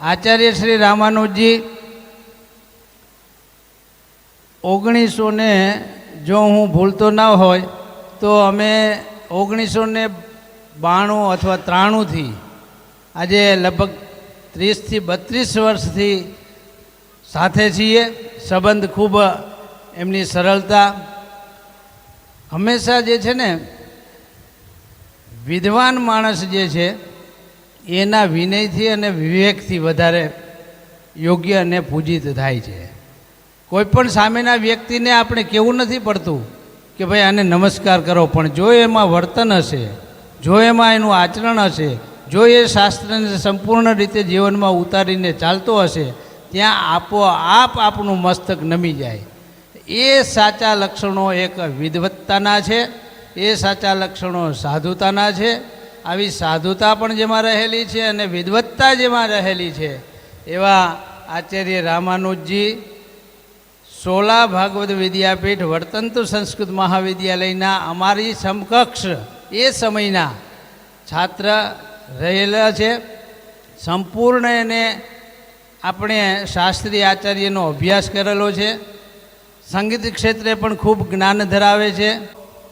આચાર્ય શ્રી રામાનુજી 1900 જો હું ભૂલતો ના હોય તો અમે 1992 અથવા 93થી આજે લગભગ 30 થી 32 વર્ષથી સાથે છીએ. સંબંધ ખૂબ એમની સરળતા હંમેશા જે છે ને વિદ્વાન માણસ જે છે એના વિનયથી અને વિવેકથી વધારે યોગ્ય અને પૂજિત થાય છે. કોઈ પણ સામેના વ્યક્તિને આપણે કહેવું નથી પડતું કે ભાઈ આને નમસ્કાર કરો, પણ જો એમાં વર્તન હશે, જો એમાં એનું આચરણ હશે, જો એ શાસ્ત્રને સંપૂર્ણ રીતે જીવનમાં ઉતારીને ચાલતો હશે, ત્યાં આપોઆપ આપણું મસ્તક નમી જાય. એ સાચા લક્ષણો એક વિદવત્તાના છે, એ સાચા લક્ષણો સાધુતાના છે. આવી સાધુતા પણ જેમાં રહેલી છે અને વિદવત્તા જેમાં રહેલી છે એવા આચાર્ય રામાનુજી 16 ભાગવત વિદ્યાપીઠ વર્તંતુ સંસ્કૃત મહાવિદ્યાલયના અમારી સમકક્ષ એ સમયના છાત્ર રહેલા છે. સંપૂર્ણ એને આપણે શાસ્ત્રીય આચાર્યનો અભ્યાસ કરેલો છે. સંગીત ક્ષેત્રે પણ ખૂબ જ્ઞાન ધરાવે છે.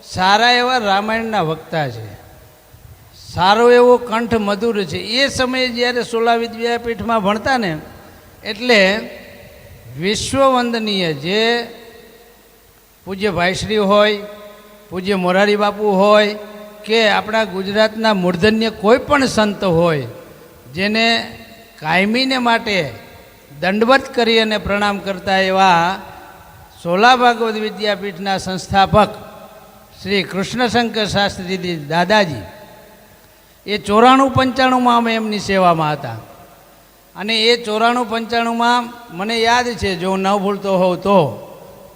સારા એવા રામાયણના વક્તા છે. સારો એવો કંઠ મધુર છે. એ સમયે જ્યારે 16 વિદ્યાપીઠમાં ભણતા ને એટલે વિશ્વવંદનીય જે પૂજ્ય ભાઈશ્રી હોય, પૂજ્ય મોરારી બાપુ હોય કે આપણા ગુજરાતના મૂર્ધન્ય કોઈ પણ સંત હોય જેને કાયમીને માટે દંડવત કરી અને પ્રણામ કરતા એવા 16 ભાગવત વિદ્યાપીઠના સંસ્થાપક શ્રી કૃષ્ણશંકર શાસ્ત્રીજી દાદાજી એ 94-95માં અમે એમની સેવામાં હતા. અને એ 94-95માં મને યાદ છે, જો હું ન ભૂલતો હોઉં તો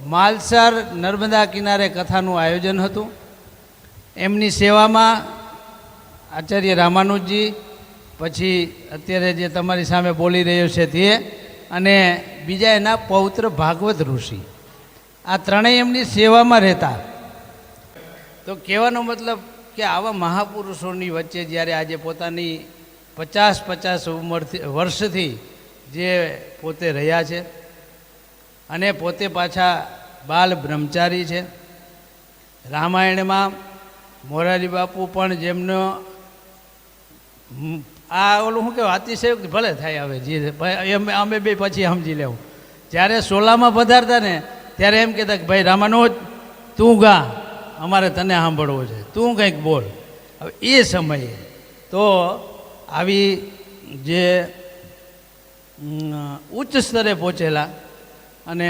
માલસાર નર્મદા કિનારે કથાનું આયોજન હતું. એમની સેવામાં આચાર્ય રામાનુજી, પછી અત્યારે જે તમારી સામે બોલી રહ્યો છે તે, અને બીજા એના પૌત્ર ભાગવત ઋષિ, આ ત્રણેય એમની સેવામાં રહેતા. તો કહેવાનો મતલબ કે આવા મહાપુરુષોની વચ્ચે જ્યારે આજે પોતાની 50 વર્ષથી જે પોતે રહ્યા છે અને પોતે પાછા બાલ બ્રહ્મચારી છે. રામાયણમાં મોરારી બાપુ પણ જેમનો આ ઓલું શું કહેવાય અતિશયોક્તિ ભલે થાય, હવે જે અમે બે પછી સમજી લેવું. જ્યારે 16માં પધારતા ને ત્યારે એમ કહેતા કે ભાઈ રામાનુજ તું ગા, અમારે તને સાંભળવો છે, તું કંઈક બોલ. હવે એ સમયે તો આવી જે ઉચ્ચ સ્તરે પહોંચેલા અને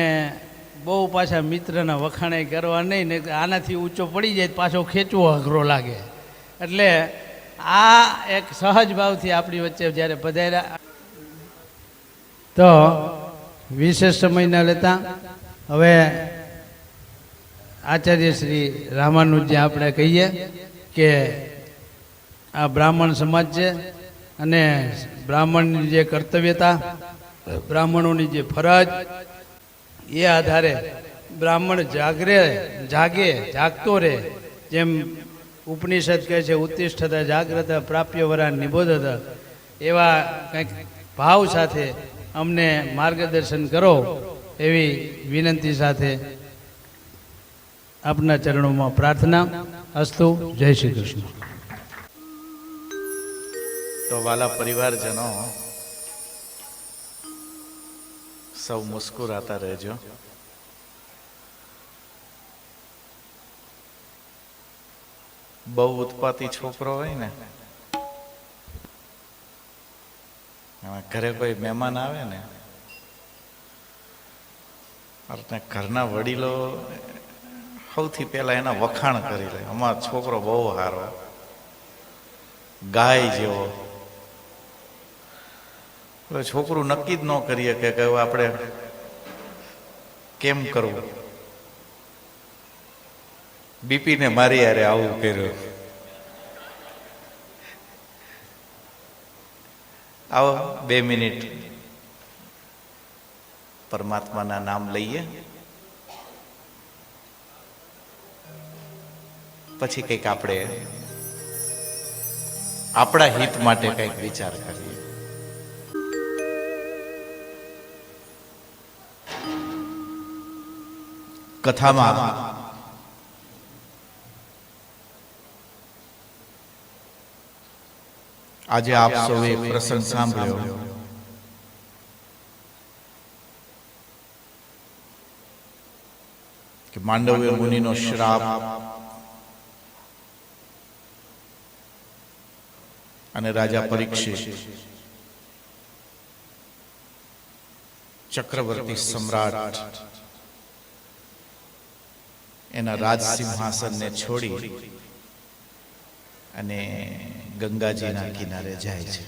બહુ પાછા મિત્રના વખાણે કરવા નહીં ને આનાથી ઊંચો પડી જાય પાછો ખેંચવો અઘરો લાગે. એટલે આ એક સહજ ભાવથી આપણી વચ્ચે જ્યારે પધાર્યા તો વિશેષ સમય ન લેતા હવે આચાર્ય શ્રી રામાનુજી આપણે કહીએ કે આ બ્રાહ્મણ સમાજ છે અને બ્રાહ્મણની જે કર્તવ્યતા, બ્રાહ્મણોની જે ફરજ, એ આધારે બ્રાહ્મણ જાગતો રહે. જેમ ઉપનિષદ કહે છે ઉત્તિષ્ઠત જાગ્રત પ્રાપ્ય વરા નિબોધત, એવા કંઈક ભાવ સાથે અમને માર્ગદર્શન કરો એવી વિનંતી સાથે આપના ચરણોમાં પ્રાર્થના. અસ્તુ. જય શ્રી કૃષ્ણ. તો વાલા પરિવારજનો, સૌ મુસ્કુરાતા રહેજો. બહુ ઉત્પાતી છોકરો હોય ને, ઘરે કોઈ મહેમાન આવે ને, ઘરના વડીલો સૌથી પહેલા એના વખાણ કરી લે. અમારો છોકરો બહુ સારો, ગાય જેવો. છોકરું નક્કી જ ન કરીએ કે આપણે કેમ કરવું. બીપીને મારી યારે આવું કર્યું. આવો 2 મિનિટ પરમાત્માના નામ લઈએ, પછી કંઈક આપણે આપણા હિત માટે કંઈક વિચાર કરીએ. કથામાં આજે આપ સૌએ એક પ્રસંગ સાંભળ્યો. કે માંડવ્ય મુનિનો શ્રાપ અને રાજા પરીક્ષિત ચક્રવર્તી સમ્રાટ એના રાજ સિંહાસનને છોડી અને ગંગાજીના કિનારે જાય છે.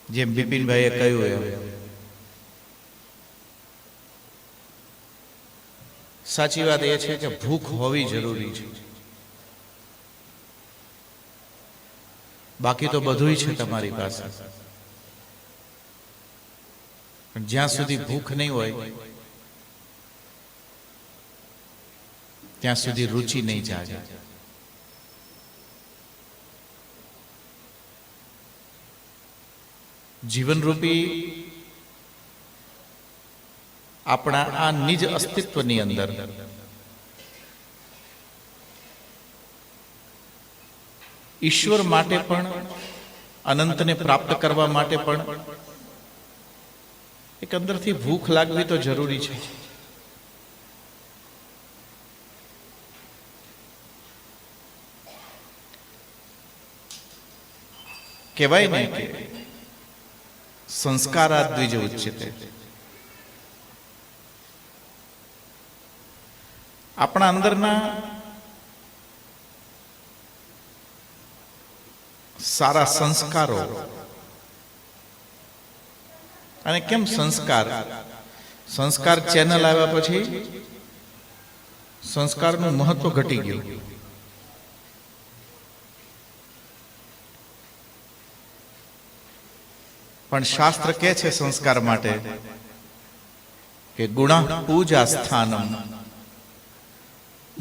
જેમ બિપિનભાઈએ કહ્યું એમ સાચી વાત એ છે કે ભૂખ હોવી જરૂરી છે. બાકી તો બધુંય છે તમારી પાસે, પણ જ્યાં સુધી ભૂખ નહીં હોય ત્યાં સુધી રુચિ નહીં જાગે. જીવનરૂપી આપણા આ નિજ અસ્તિત્વની અંદર ઈશ્વર માટે પણ, અનંતને પ્રાપ્ત કરવા માટે પણ એક અંદરથી ભૂખ લાગવી તો જરૂરી છે. કહેવાય ને કે સંસ્કારાદ દ્વિજ ઉચ્યતે. આપણા અંદરના સારા સંસ્કારો, અને કેમ સંસ્કાર? સંસ્કાર ચેનલ આવ્યા પછી સંસ્કારનું મહત્વ ઘટી ગયું. પણ શાસ્ત્ર કહે છે સંસ્કાર માટે કે ગુણા પૂજા સ્થાનમ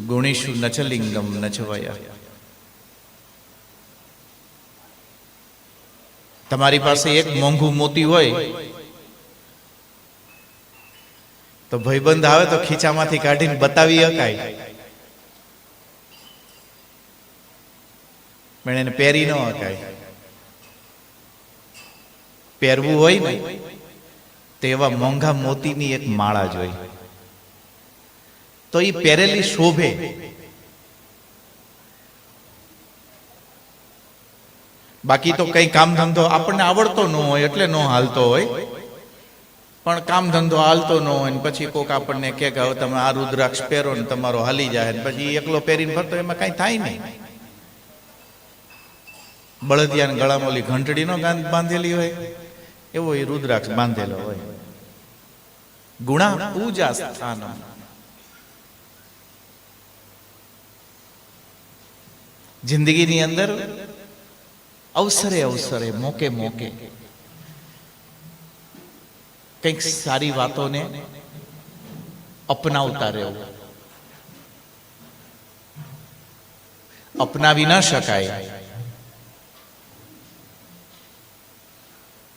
ગુણીષુ નચલિંગમ નચવયા. તમારી પાસે એક મોંઘું મોતી હોય તો ભાઈબંધ આવે તો ખીચામાંથી કાઢીને બતાવી શકાય, પણ એને પહેરી ન શકાય. પહેરવું હોય ને તો એવા મોંઘા મોતીની એક માળા જોઈ તો એ પહેરેલી શોભે. બાકી તો કઈ કામ ધંધો આપણને આવડતો ન હોય એટલે ન હાલતો હોય, પણ કામ ધંધો હાલતો ન હોય ને પછી કોક આપણને કે હવે તમે આ રુદ્રાક્ષ પહેરો ને તમારો હાલી જાય, ને પછી એકલો પહેરીને ફરતો એમાં કઈ થાય નહીં. બળદિયાને ગળામાં ઓલી ઘંટડીનો બાંધેલી હોય એવો એ રુદ્રાક્ષ બાંધેલો હોય. ગુણા પૂજા સ્થાન. જિંદગીની અંદર અવસરે અવસરે, મોકે મોકે કંઈક સારી વાતોને અપનાવતા રહેવું. અપનાવી ન શકાય.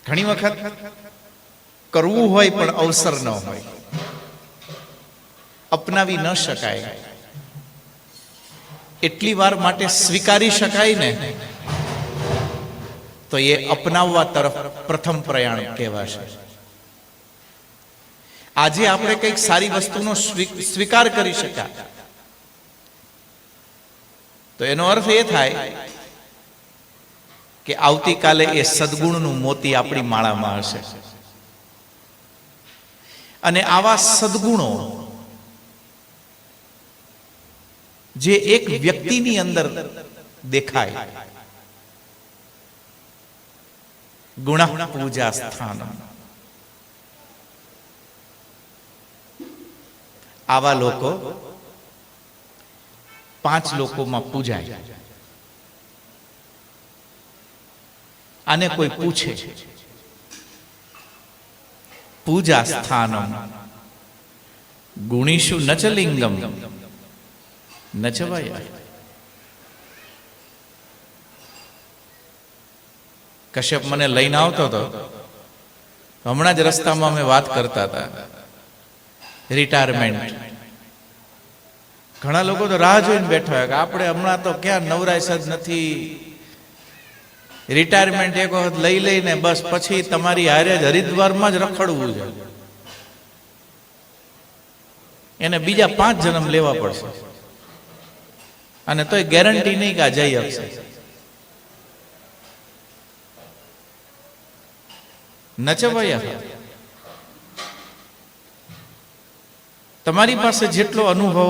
ઘણી વખત કરવું હોય પણ અવસર ન હોય, અપનાવી ન શકાય. એટલી વાર માટે સ્વીકારી શકાય ને તો એ અપનાવવા તરફ પ્રથમ પ્રયાણ કહેવાશે. આજે આપણે કંઈક સારી વસ્તુનો સ્વીકાર કરી શક્યા તો એનો અર્થ એ થાય કે આવતીકાલે એ સદગુણનું મોતી આપણી માળામાં હશે. અને આવા સદગુણો જે એક વ્યક્તિની અંદર દેખાય, ગુણ પૂજા સ્થાન, આવા લોકો 5 લોકોમાં પૂજાય. આને કોઈ પૂછે પૂજા સ્થાનમ ગુણીષુ નચલિંગમ નચવયા. કશ્યપ મને લઈને આવતો હતો હમણાં જ રસ્તામાં અમે વાત કરતા હતા રિટાયરમેન્ટ. ઘણા લોકો તો રાહ જોઈને બેઠા હોય કે આપણે હમણાં તો ક્યાં નવરાશ જ નથી, રિટાયરમેન્ટ એક વખત લઈ લઈને બસ પછી તમારી હારે જ હરિદ્વારમાં જ રખડવું છે, એને બીજા 5 જન્મ લેવા પડશે અને તોય ગેરંટી નહીં કે આ જઈ શકશે. નચવયા તમારી પાસે જેટલો અનુભવ,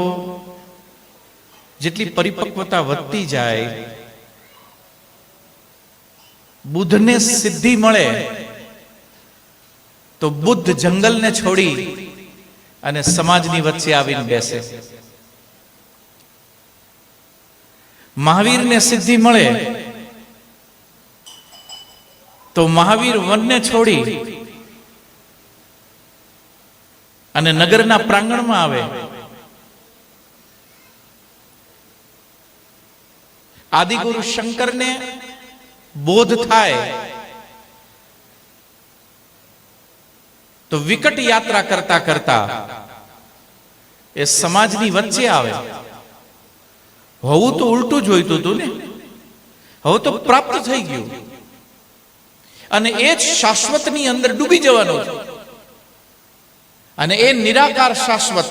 જેટલી પરિપક્વતા વધતી જાય, બુદ્ધને સિદ્ધિ મળે તો બુદ્ધ જંગલને છોડી અને સમાજની વચ્ચે આવીને બેસે. મહાવીરને સિદ્ધિ મળે તો મહાવીર વનને છોડી અને નગરના પ્રાંગણમાં આવે. આદિગુરુ શંકરને બોધ થાય તો વિકટ યાત્રા કરતા કરતા એ સમાજની વચ્ચે આવે. હોવું તો ઉલટું જોઈતું હતું ને, હવે તો પ્રાપ્ત થઈ ગયું અને એ જ શાશ્વતની અંદર ડૂબી જવાનું છે. અને એ નિરાકાર શાશ્વત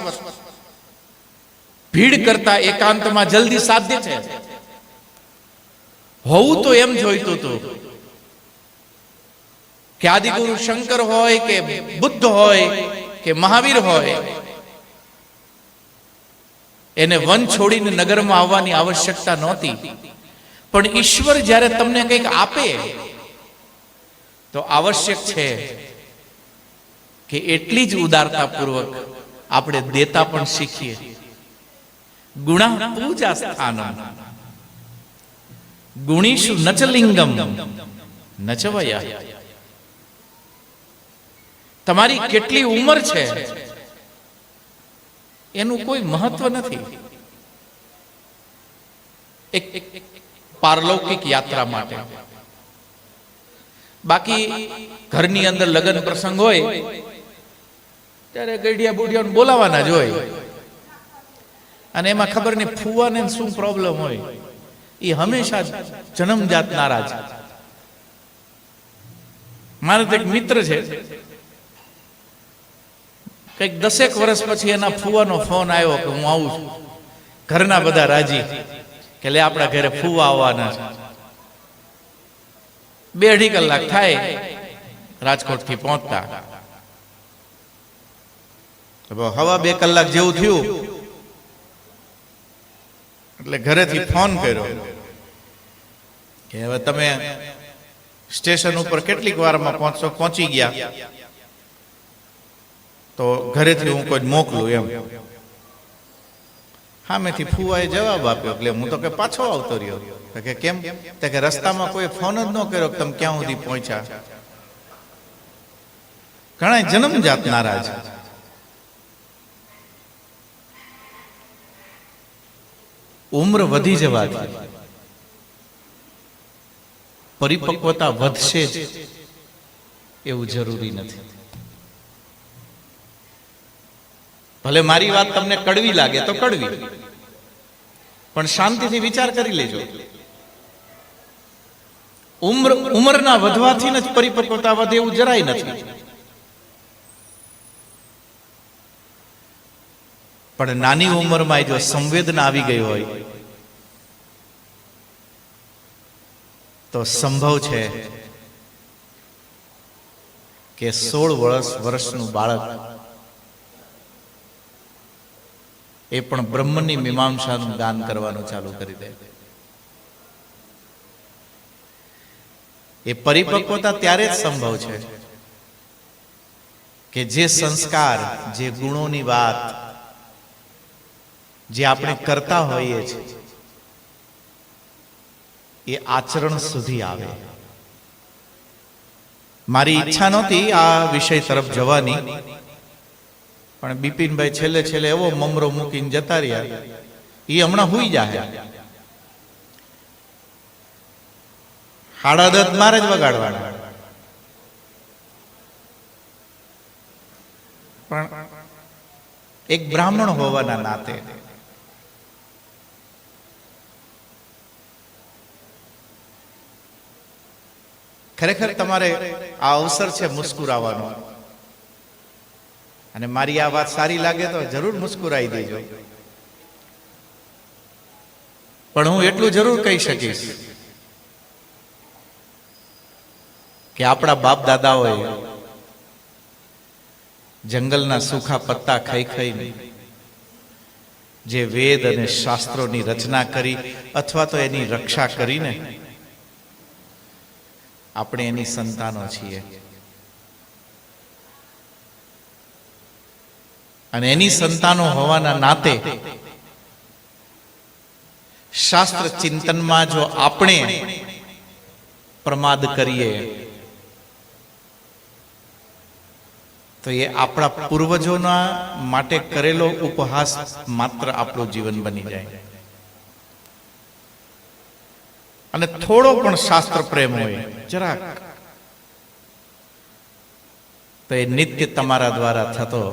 ભીડ કરતા એકાંતમાં જલ્દી સાધ્ય છે. હોવું તો એમ જોઈતું હતું કે આદિગુરુ શંકર હોય કે બુદ્ધ હોય કે મહાવીર હોય, એને વન છોડીને નગરમાં આવવાની આવશ્યકતા નહોતી. પણ ઈશ્વર જ્યારે તમને કંઈક આપે તો આવશ્યક છે કે એટલી જ ઉદારતાપૂર્વક આપણે દેતા પણ શીખીએ. ગુણા પૂજા સ્થાનમ ગુણીષુ નચલિંગમ નચવયા. તમારી કેટલી ઉંમર છે એનું કોઈ મહત્વ નથી. એક પારલૌકિક યાત્રા માટે. બાકી ઘરની અંદર લગ્ન પ્રસંગ હોય ત્યારે ગઈડિયા બુડિયાને બોલાવાના જ હોય અને એમાં ખબર નહીં ફુવાને શું પ્રોબ્લેમ હોય, એ હંમેશા જન્મજાત નારાજ. મારે તો એક મિત્ર છે, કઈક 10 વર્ષ પછી એના ફુવાનો ફોન આવ્યો કે હું આવું છું. ઘરના બધા રાજી કે લે આપણા ઘરે ફુવા આવવાના છે. 2-2.5 કલાક થાય રાજકોટ થી પહોંચતા. હવા 2 કલાક જેવું થયું એટલે ઘરેથી ફોન કર્યો કે હવે તમે સ્ટેશન ઉપર કેટલીક વારમાં પહોંચશો? પહોંચી ગયા તો ઘરેથી હું કોઈ મોકલું એમ. સામેથી ફુવાએ જવાબ આપ્યો એટલે હું તો કે પાછો આવતો રહ્યો. કે કેમ? કે રસ્તામાં કોઈ ફોન જ ન કર્યો કે તમે ક્યાં સુધી પહોંચ્યા. ઘણા જન્મજાત નારાજ. ઉમ્ર વધી જવાથી પરિપક્વતા વધશે જ એવું જરૂરી નથી. ભલે મારી વાત તમને કડવી લાગે તો કડવી, પણ શાંતિથી વિચાર કરી લેજો. ઉંમરના વધવાથી જ પરિપક્વતા વધે એવું જરાય નથી. પણ નાની ઉંમરમાં જો સંવેદના આવી ગઈ હોય તો સંભવ છે કે 16 વર્ષનું બાળક એ પણ બ્રહ્મની મીમાંસાનું ગાન કરવાનું ચાલુ કરી દે. એ પરિપક્વતા ત્યારે જ સંભવ છે કે જે સંસ્કાર, જે ગુણોની વાત જે આપણે કરતા હોઈએ છીએ એ આચરણ સુધી આવે. મારી ઈચ્છા નહોતી આ વિષય તરફ જવાની, પણ બિપિનભાઈ છેલ્લે છેલ્લે એવો મમરો મૂકીને જતા રહ્યા. એ હમણાં હુઈ જાય. 10:30 મારે જ વગાડવાના. પણ એક બ્રાહ્મણ હોવાના નાતે ખરેખર તમારે આ અવસર છે મુસ્કુરાવાનો, અને મારી આ વાત સારી લાગે તો જરૂર મુસ્કુરાઈ દેજો. પણ હું એટલું જરૂર કહી શકીશ કે આપણા બાપ દાદાઓએ જંગલના સૂખા પત્તા ખાઈ ખાઈને જે વેદ અને શાસ્ત્રોની રચના કરી અથવા તો એની રક્ષા કરીને આપણે એની સંતાનો છીએ. અને એની સંતાનો હોવાના નાતે શાસ્ત્ર ચિંતનમાં જો આપણે પ્રમાદ કરીએ તો એ આપણા પૂર્વજોના માટે કરેલો ઉપહાસ માત્ર આપણું જીવન બની જાય. અને થોડો પણ શાસ્ત્ર પ્રેમ હોય જરાક, તો એ નિત્ય તમારા દ્વારા થતો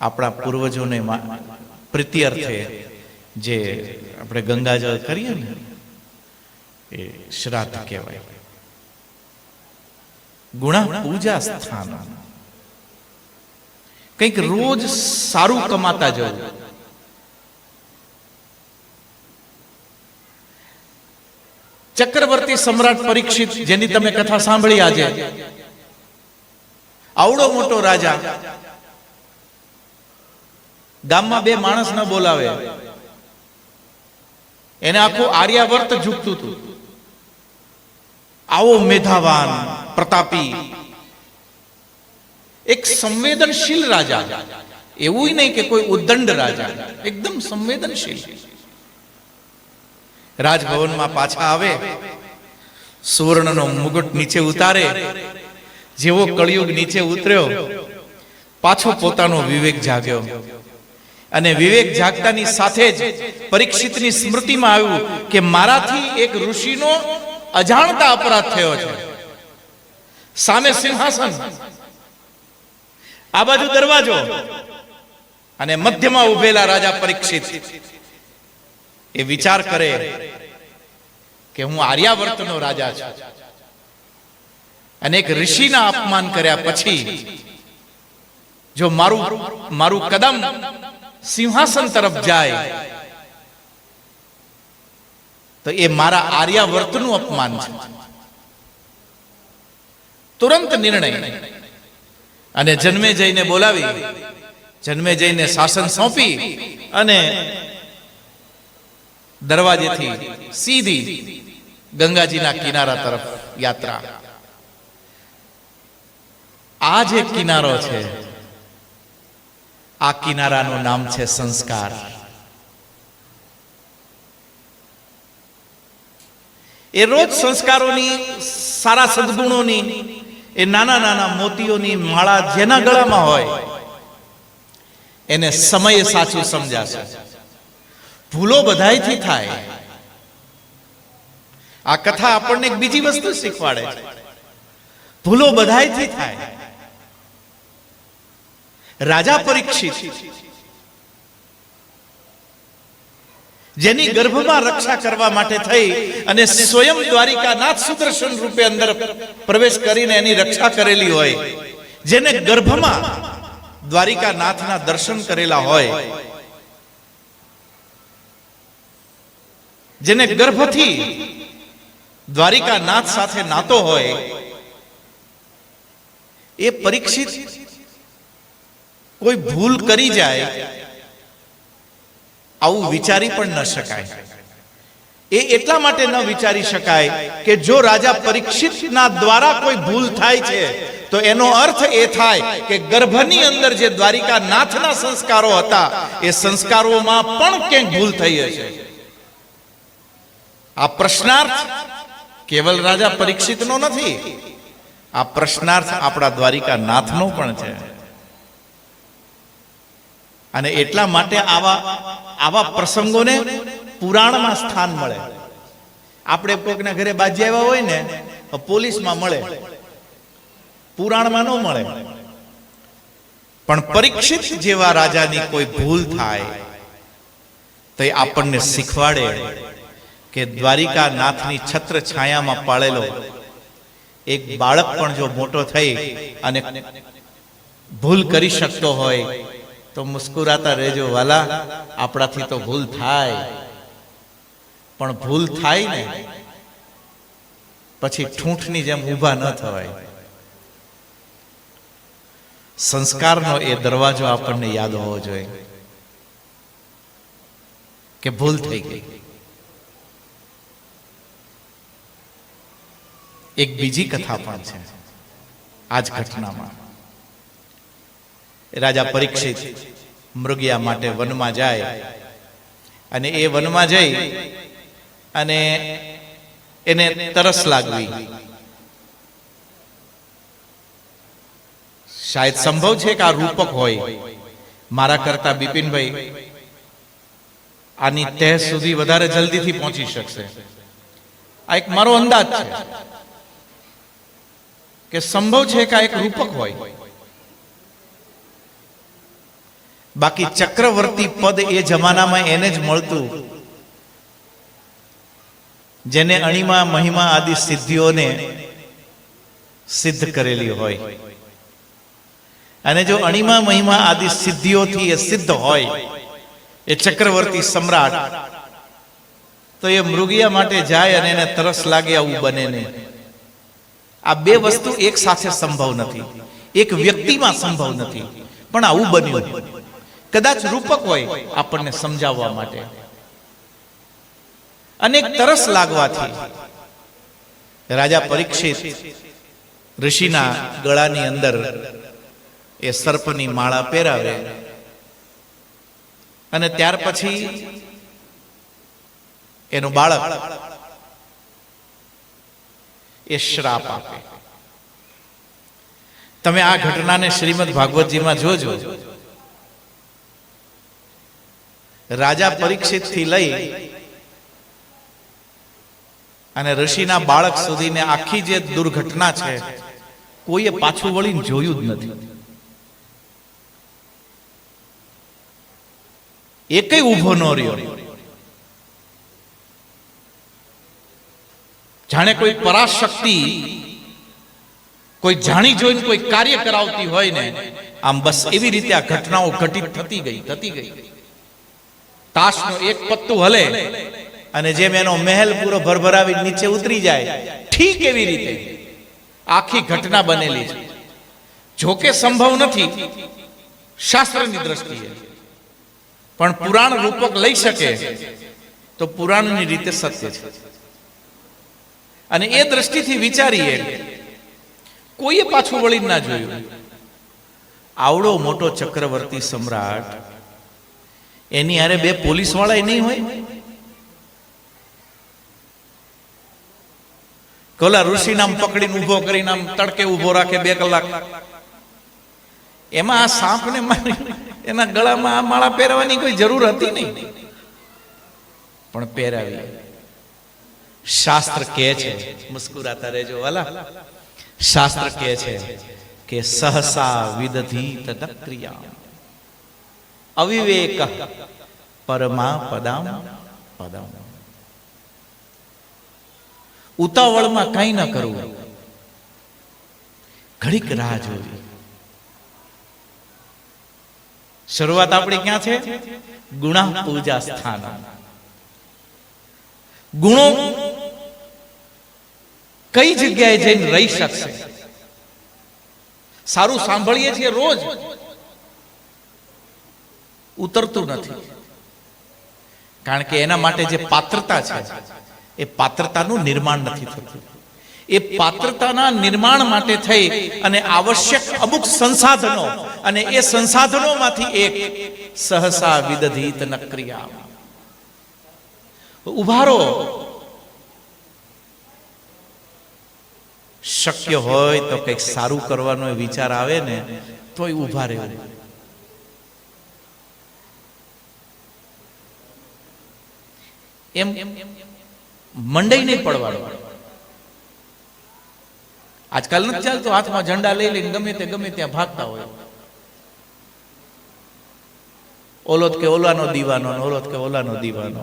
આપણા પૂર્વજોને પ્રીતિ અર્થે જે આપણે ગંગાજળ કરીએ ને એ શ્રાદ્ધ કહેવાય. ગુણા પૂજા સ્થાન, કંઈક રોજ સારું કમાતા જવું. ચક્રવર્તી સમ્રાટ પરીક્ષિત, જેની તમે કથા સાંભળી આજે, આવડો મોટો રાજા, ગામમાં બે માણસ ન બોલાવે, એને આખું આર્યાવર્ત ઝૂકતું હતું. આવો મેધાવાન પ્રતાપી એક સંવેદનશીલ રાજા, એવું નહીં કે કોઈ ઉદ્દંડ રાજા, એકદમ સંવેદનશીલ. રાજભવનમાં પાછા આવે, સુવર્ણનો મુગટ નીચે ઉતારે, જેવો કળિયુગ નીચે ઉતર્યો પાછો પોતાનો વિવેક જાગ્યો. અને વિવેક જાગતાની સાથે જ પરીક્ષિતની સ્મૃતિમાં આવ્યું કે મારાથી એક ઋષિનો અજાણતા અપરાધ થયો છે. સામે સિંહાસન, આ બાજુ દરવાજો, અને મધ્યમાં ઉભેલા રાજા પરીક્ષિત. એ વિચાર કરે કે હું આર્યાવર્તનો રાજા છું, અને એક ઋષિના અપમાન કર્યા પછી જો મારું કદમ સિંહાસન તરફ જાય તો એ મારા આર્યાવર્તનું અપમાન છે. તુરંત નિર્ણય, અને જન્મેજયને બોલાવી, જન્મેજયને શાસન સોંપી, અને દરવાજેથી સીધી ગંગાજીના કિનારા તરફ યાત્રા. આ જે કિનારો છે, આ કિનારાનું નામ છે સંસ્કાર. એ રોજ સંસ્કારોની, સારા સદગુણોની, એ નાના નાના મોતીઓની માળા જેના ગળામાં હોય એને સમયે સાચું સમજાશે. ભૂલો બધાયથી થાય. આ કથા આપણને એક બીજી વસ્તુ શીખવાડે છે, ભૂલો બધાયથી થાય. રાજા પરીક્ષિત, જેની ગર્ભમાં રક્ષા કરવા માટે થઈ અને સ્વયં દ્વારિકાનાથ સુદર્શન રૂપે અંદર પ્રવેશ કરીને એની રક્ષા કરેલી હોય, જેને ગર્ભમાં દ્વારિકાનાથના દર્શન કરેલા હોય, જેને ગર્ભથી દ્વારિકાનાથ સાથે નાતો હોય, એ પરીક્ષિત કોઈ ભૂલ કરી જાય આવું વિચારી પણ ન શકાય. એ એટલા માટે ન વિચારી શકાય કે જો રાજા પરીક્ષિતના દ્વારા કોઈ ભૂલ થાય છે તો એનો અર્થ એ થાય કે ગર્ભની અંદર જે દ્વારિકાનાથના સંસ્કારો હતા એ સંસ્કારોમાં પણ ક્યાંક ભૂલ થઈ હશે. આ પ્રશ્નાર્થ કેવલ રાજા પરીક્ષિતનો નથી, આ પ્રશ્નાર્થ આપણા દ્વારિકાનાથનો પણ છે. અને એટલા માટે આવા પ્રસંગોને પુરાણમાં સ્થાન મળે. આપણે કોઈકના ઘરે બાજી આવ્યા હોય ને પોલીસમાં મળે, પુરાણમાં ન મળે. પણ પરીક્ષિત જેવા રાજાની કોઈ ભૂલ થાય તો એ આપણને શીખવાડે કે દ્વારિકા નાથની છત્ર છાયામાં પાળેલો એક બાળક પણ જો મોટો થઈ અને ભૂલ કરી શકતો હોય તો મુસ્કુરાતા રહેજો વાલા, આપણાથી તો ભૂલ થાય, પણ ભૂલ થાય ને પછી ઠૂંઠની જેમ ઊભા ન થવાય. સંસ્કારનો એ દરવાજો આપણને યાદ હોવો જોઈએ કે ભૂલ થઈ ગઈ. એક બીજી કથા પણ છે આજ ઘટનામાં. રાજા પરીક્ષિત મૃગયા માટે વનમાં જાય અને એ વનમાં જઈ અને એને તરસ લાગવી. શાયદ સંભવ છે કે આ રૂપક હોય. મારા કરતા બિપિનભાઈ આની તહ સુધી વધારે જલ્દીથી પહોંચી શકશે. આ એક મારો અંદાજ છે કે સંભવ છે કે આ એક રૂપક હોય. બાકી ચક્રવર્તી પદ એ જમાનામાં એને જ મળતું જેને અણિમા મહિમા આદિ સિદ્ધિઓને સિદ્ધ કરેલી હોય. અને જો અણિમા મહિમા આદિ સિદ્ધિઓથી એ સિદ્ધ હોય એ ચક્રવર્તી સમ્રાટ, તો એ મૃગયા માટે જાય અને એને તરસ લાગે આવું બને નહીં. આ બે વસ્તુ એક સાથે સંભવ નથી, એક વ્યક્તિમાં સંભવ નથી, પણ આવું બન્યું. કદાચ રૂપક હોય આપણને સમજાવવા માટે. અને તરસ લાગવાથી રાજા પરીક્ષિત ઋષિના ગળાની અંદર એ સર્પની માળા પહેરાવે અને ત્યાર પછી એનું બાળક એ શ્રાપ આપે. તમે આ ઘટનાને શ્રીમદ ભાગવતજીમાં જોજો. રાજા પરીક્ષિત થી લઈ અને ઋષિના બાળક સુધીને આખી જે દુર્ઘટના છે કોઈએ પાછું વળીને જોયું જ નથી. એકેય ઊભો ન રહ્યો. જાણે કોઈ પરાશક્તિ કોઈ જાણી જોઈને કોઈ કાર્ય કરાવતી હોય ને, આમ બસ એવી રીતે આ ઘટનાઓ ઘટિત થતી ગઈ. તાશનો એક પત્તું હલે અને જેમ એનો મહેલ પૂરો ભરભરાવી નીચે ઉતરી જાય, ઠીક એવી રીતે આખી ઘટના બનેલી છે. જોકે સંભવ નથી શાસ્ત્રની દ્રષ્ટિએ, પણ પુરાણ રૂપક લઈ શકે તો પુરાણની રીતે સત્ય છે. અને એ દ્રષ્ટિથી વિચારીએ, કોઈએ પાછું વળી ના જોયું. આવડો મોટો ચક્રવર્તી સમ્રાટ, એની હારે બે પોલીસ વાળા નહીં હોય? કોલા ઋષિ નામ પકડીને ઉભો કરીને આમ તડકે ઉભો રાખે 2 કલાક. એમાં આ સાપને મારી એના ગળામાં આ માળા પહેરવાની કોઈ જરૂર હતી નહીં, પણ પહેરાવી. શાસ્ત્ર કહે છે, મુસ્કુરાતા રહેજો વાલા, શાસ્ત્ર કહે છે કે સહસા વિદધીત દક્રિયા અવિવેક પરમા પદામ પદમ. ઉતાવળમાં કઈ ન કરવું, ઘડીક રાહ જોવી. શરૂઆત આપણી ક્યાં છે? ગુણા પૂજા સ્થાન. ગુણો કઈ જગ્યાએ જઈને રહી શકશે? સારું સાંભળીએ છીએ રોજ, ઉતરતું નથી. કારણ કે એના માટે જે પાત્રતા છે એ પાત્રતાનું નિર્માણ નથી થતું. એ પાત્રતાના નિર્માણ માટે થઈ અને આવશ્યક અમુક સંસાધનો, અને એ સંસાધનોમાંથી એક સહસા વિદધીત નક્રિયા. ઉભારો, શક્ય હોય તો કંઈક સારું કરવાનો વિચાર આવે ને તોય ઉભા રહેવું. એમ મંડાઈ નહીં પડવાનો. આજકાલ નથી ચાલતો હાથમાં ઝંડા લઈ લઈને ગમે ત્યાં ભાગતા હોય. ઓલો કે ઓલાનો દીવાનો, ઓલો કે ઓલાનો દીવાનો.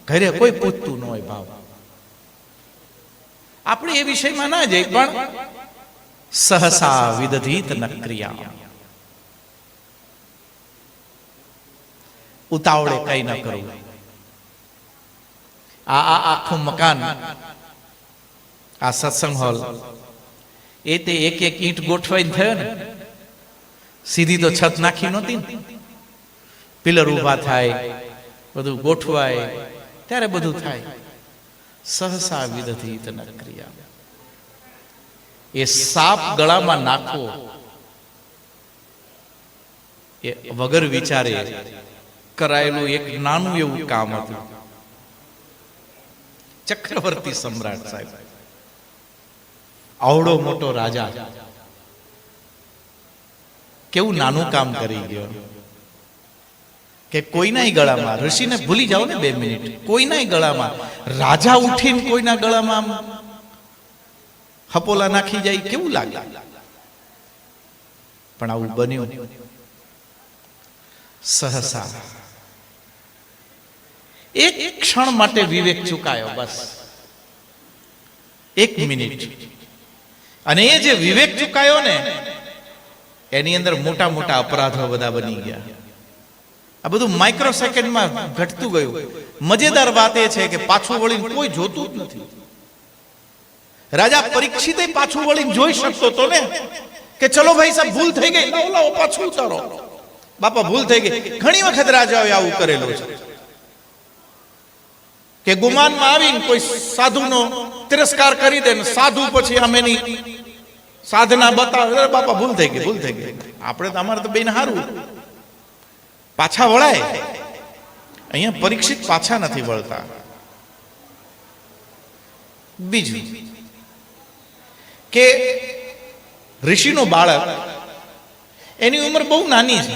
ઘરે કોઈ પૂછતું ન હોય ભાવ. આપણે એ વિષયમાં ના જઈ, પણ સહસા વિદધીત ન ક્રિયા. ઉતાવળે કઈ ન કરવું. આ આખું મકાન, આ સત્સંગ હોલ, એ તે એક એક ઈંટ ગોઠવાઈને થયો ને. સીધી તો છત નાખી નહોતી ને. પિલર ઊભા થાય, બધું ગોઠવાય, ત્યારે બધું થાય. સહસા વિદધીત ન ક્રિયા. એ સાપ ગળામાં નાખવો એ વગર વિચારે કરાયેલું એક નાનું એવું કામ હતું. ચક્રવર્તી સમ્રાટ સાહેબ, આવડો મોટો રાજા, કેવું નાનું કામ કરી ગયો કે કોઈના ગળામાં, ઋષિને ભૂલી જાઓ ને 2 મિનિટ, કોઈના ગળામાં, રાજા ઉઠીને કોઈના ગળામાં હપોલા નાખી જાય, કેવું લાગે? પણ આવું બન્યું. સહસા એક ક્ષણ માટે વિવેક ચૂકાયો, બસ 1 મિનિટ. અને એ જે વિવેક ચૂકાયો ને, એની અંદર મોટા મોટા અપરાધો બધા બની ગયા. આ બધું માઇક્રો સેકન્ડમાં ઘટતું ગયું. મજેદાર વાત એ છે કે પાછું વળીને કોઈ જોતું જ નથી. રાજા પરીક્ષિત પાછું વળીને જોઈ શકતો તો ને, કે ચલો ભાઈ સાહેબ ભૂલ થઈ ગઈ, લાવો પાછું ઉતારો. બાપા ભૂલ થઈ ગઈ. ઘણી વખત રાજાઓએ આવું કરેલું છે કે ગુમાનમાં આવીને કોઈ સાધુનો તિરસ્કાર કરી દે ને સાધુ પછી આમેની સાધના બતાવે, બાપા ભૂલ થઈ ગઈ, ભૂલ થઈ ગઈ. આપણે તો, અમારે તો બેન હારું, પાછા વળાય. અહીંયા પરીક્ષિત પાછા નથી વળતા. બીજું કે ઋષિનો બાળક, એની ઉંમર બહુ નાની છે.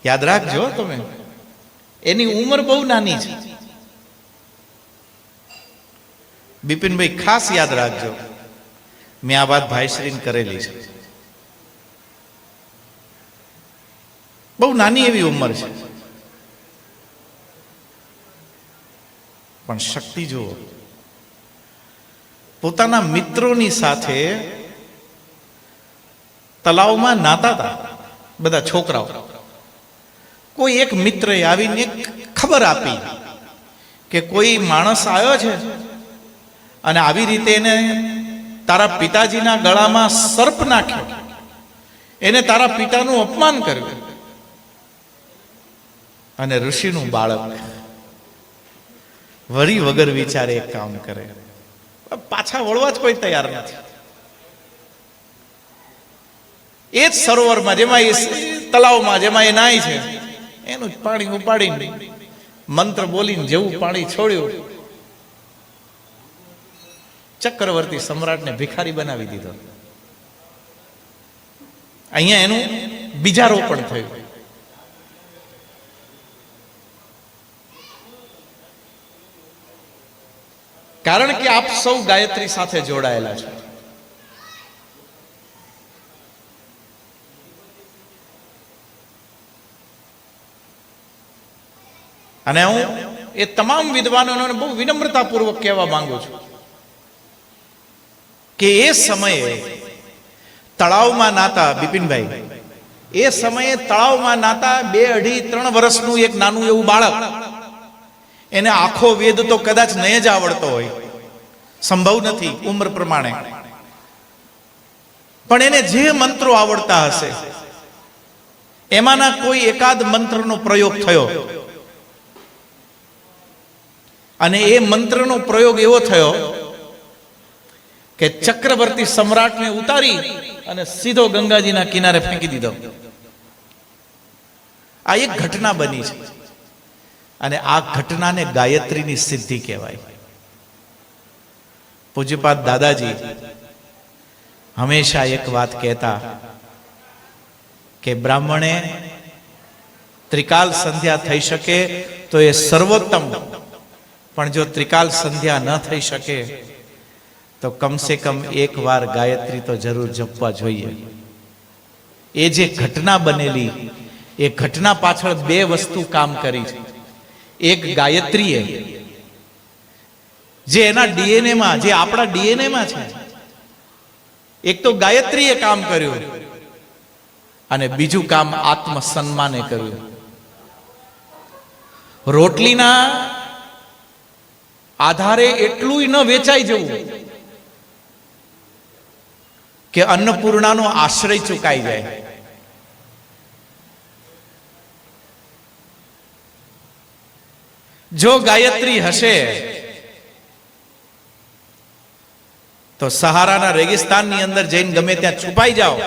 યાદ રાખજો તમે, એની ઉંમર બહુ નાની છે. બિપિનભાઈ ખાસ યાદ રાખજો, મેં આ વાત ભાઈશ્રીને કરેલી છે. બહુ નાની એવી ઉંમર છે, પણ શક્તિ જુઓ. પોતાના મિત્રોની સાથે તલાવમાં નાતા હતા બધા છોકરાઓ. કોઈ એક મિત્રએ આવીને ખબર આપી કે કોઈ માણસ આવ્યો છે અને આવી રીતે એને તારા પિતાજીના ગળામાં સર્પ નાખ્યો, એને તારા પિતાનું અપમાન કર્યું. અને ઋષિનું બાળક વરી વગર વિચારે એક કામ કરે, પાછા વળવા જ કોઈ તૈયાર નથી. એ જ સરોવરમાં, જેમાં એ તલાવમાં જેમાં એ નાય છે, એનું પાણી ઉપાડીને મંત્ર બોલીને જેવું પાણી છોડ્યું, ચક્રવર્તી સમ્રાટને ભિખારી બનાવી દીધો. અહીંયા એનું બીજારોપણ થયું. કારણ કે આપ સૌ ગાયત્રી સાથે જોડાયેલા છો. અને હું એ તમામ વિદ્વાનોને બહુ વિનમ્રતાપૂર્વક કહેવા માંગુ છું કે એ સમયે તળાવમાં નાતા, બિપિનભાઈ, એ સમયે તળાવમાં નાતા 2, 2.5, 3 વર્ષનું એક નાનું એવું બાળક, એને આખો વેદ તો કદાચ નહીં જ આવડતો હોય, સંભવ નથી ઉંમર પ્રમાણે, પણ એને જે મંત્રો આવડતા હશે એમાંના કોઈ એકાદ મંત્રનો પ્રયોગ થયો, અને એ મંત્રનો પ્રયોગ એવો થયો કે ચક્રવર્તી સમ્રાટને ઉતારી અને સીધો ગંગાજીના કિનારે ફેંકી દીધો. આ એક ઘટના બની છે, અને આ ઘટનાને ગાયત્રીની સિદ્ધિ કહેવાય. પૂજ્યપાદ દાદાજી હંમેશા એક વાત કહેતા કે બ્રાહ્મણે ત્રિકાલ સંધ્યા થઈ શકે તો એ સર્વોત્તમ, પણ જો ત્રિકાલ સંધ્યા ન થઈ શકે તો કમસે કમ 1 વાર ગાયત્રી તો જરૂર જપવા જોઈએ. એ જે ઘટના બનેલી, એ ઘટના પાછળ બે વસ્તુ કામ કરી છે. એક ગાયત્રીએ, જે એના ડીએનએમાં, જે આપણા ડીએનએમાં છે, એક તો ગાયત્રીએ કામ કર્યું, અને બીજું કામ આત્મસન્માને કર્યું. રોટલીના આધારે એટલું ન વેચાઈ જવું કે અન્નપૂર્ણાનો આશ્રય ચૂકાઈ જાય. જો ગાયત્રી હશે તો સહારાના રેગિસ્તાનની અંદર જઈને ગમે ત્યાં છુપાઈ જાઓ.